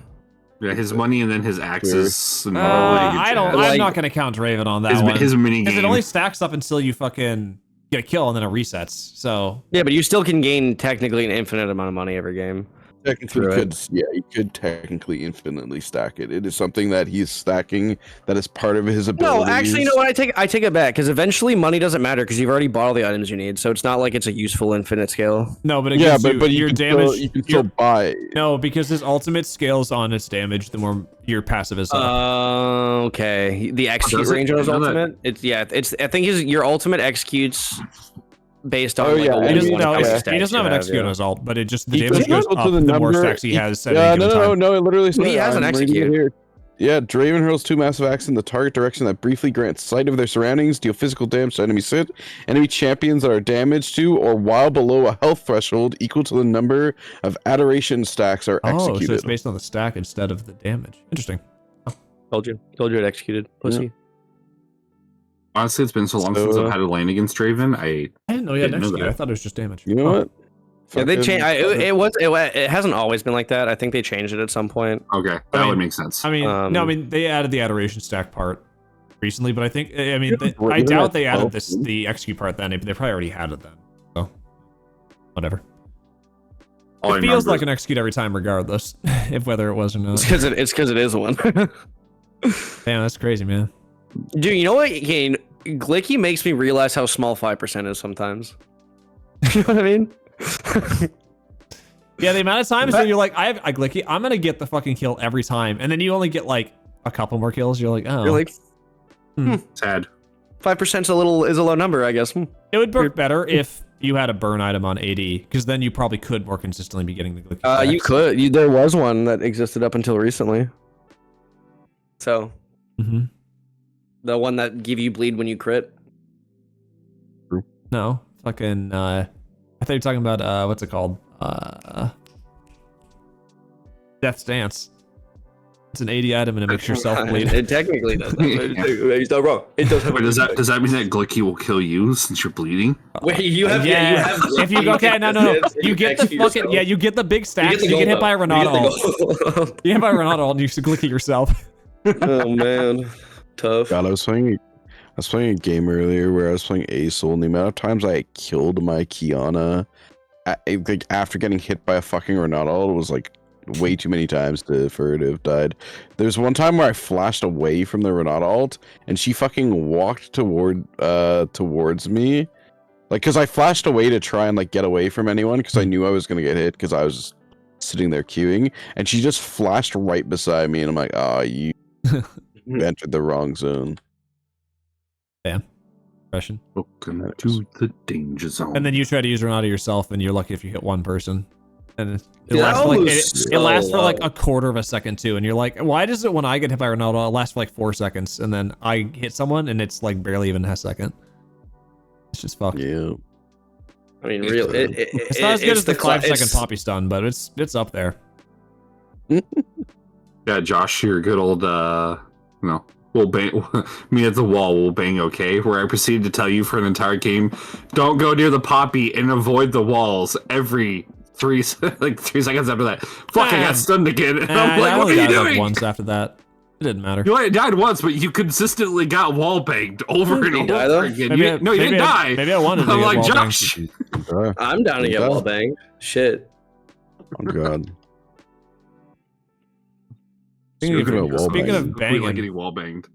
Yeah, his money and then his axes. And I don't. Like- I'm not gonna count Draven on that his, one. his mini Because game. it only stacks up until you fucking get a kill and then it resets. So Yeah, but you still can gain technically an infinite amount of money every game. Technically, Through could he could technically infinitely stack it. It is something that he's stacking that is part of his ability. No, actually, you know what? I take it back because eventually money doesn't matter because you've already bought all the items you need. So it's not like it's a useful infinite scale. no, but it Yeah, gives but your you can damage. Still, you can still buy. No, because his ultimate scales on its damage the more your passive is up. Okay. The execute does it? range on his I know that. ultimate. It's. I think your ultimate executes based on. Oh, like, yeah, a he and doesn't, one no, of the he stacks doesn't you have an execute yeah. on his ult, but it just the He damage goes goes to up the more number- stacks he has at Yeah, any given time. no. It literally says He has an I'm reading it execute. here. Yeah, Draven hurls 2 massive axes in the target direction that briefly grants sight of their surroundings, deal physical damage to enemy sit, enemy champions that are damaged to or while below a health threshold equal to the number of adoration stacks are Oh, executed. so it's based on the stack instead of the damage. Interesting. Told you it executed. Pussy. Honestly, it's been so long since So, I've had a lane against Draven. I didn't know he had an Didn't know execute. that. I thought it was just damage. You know Oh. what? Yeah, they Fucking- changed. It hasn't always been like that. I think they changed it at some point. Okay, that I would mean- make sense. I mean, Um, no, I mean they added the adoration stack part recently, but I think I mean Yeah, I isn't doubt that they added 12? the execute part then. They probably already had it then. So whatever. All I It feels remember like is- an execute every time, regardless if whether it was or not. It's because it is one. Damn, that's crazy, man. Dude, you know what? Okay, Glicky makes me realize how small 5% is sometimes. You know what I mean? Yeah, the amount of times that you're like, I Glicky, I'm gonna get the fucking kill every time, and then you only get like a couple more kills. You're like, oh, You're like, sad. 5% is a low number, I guess. it would work better if you had a burn item on AD, because then you probably could more consistently be getting the Glicky. You stacks. could. There was one that existed up until recently. So Mhm. the one that give you bleed when you crit. No, fucking. I thought you were talking about what's it called? Death's Dance. It's an AD item and it makes yourself bleed. It technically does. He's not wrong. It does. Wait, does that mean that Glicky will kill you since you're bleeding? Wait, you have. Yeah, You have. if you okay, no, you get the fucking you get the big stacks. You get hit by a Renato ult. You get hit by a Renato ult and you Glicky yourself. Oh man, tough. God, I was was playing a game earlier where I was playing ASOL, and the amount of times I killed my Kiana like after getting hit by a fucking Ronaldo was like way too many times for her to have died. There's one time where I flashed away from the Ronaldo ult, and she fucking walked towards me, like because I flashed away to try and like get away from anyone because I knew I was gonna get hit because I was just sitting there queuing, and she just flashed right beside me, and I'm like, oh, you entered the wrong zone. Impression. Welcome to the danger zone. And then you try to use Ronaldo yourself, and you're lucky if you hit one person. And it Yeah, lasts that for like was it lasts for like so a quarter of a second too, and you're like, why does it when I get hit by Ronaldo, it lasts for like 4 seconds, and then I hit someone and it's like barely even a second. It's just fucked. Yeah. I mean, real. It's not as good as the 5 second it's- poppy stun, but it's up there. Yeah, Josh, your good old we'll bang me at the wall will bang okay, where I proceeded to tell you for an entire game, don't go near the poppy and avoid the walls every 3 seconds after that. Fuck, I got stunned again. And I'm like, I what only are you died like doing? once after that. It didn't matter. You only died once, but you consistently got wall banged over and you die, over though? again. Maybe You didn't die. Maybe I wanted to I'm get like, wall banged. Josh. I'm down to get wall banged. Shit. Oh god. Speaking Speaking of wall of We like banging, getting wall banged.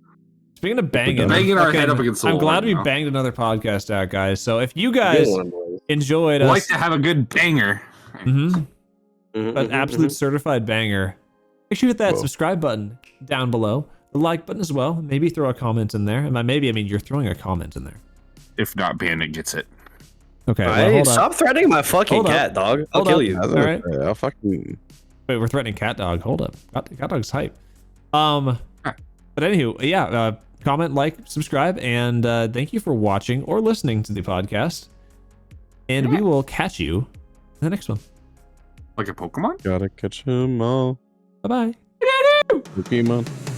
Speaking of banging, Banging our fucking- head up against the I'm wall glad right we now. banged another podcast out, guys. So if you guys Good one, boys. enjoyed I us, like to have a good banger. Mhm, Mhm, an mhm, absolute mhm. certified banger, make sure you hit that Whoa. subscribe button down below, the like button as well. Maybe throw a comment in there. And by maybe I mean you're throwing a comment in there. If not, Bandit gets it. Okay, well, Hey, hold up. stop threatening my fucking Hold up. cat, dog. I'll Hold kill up. you. All right. I'll fucking. Wait, we're threatening Cat Dog. Hold up. Cat Dog's hype. But anywho, yeah, comment, like, subscribe, and thank you for watching or listening to the podcast. And we will catch you in the next one. Like a Pokemon? Gotta catch 'em all. Bye bye. Pokemon.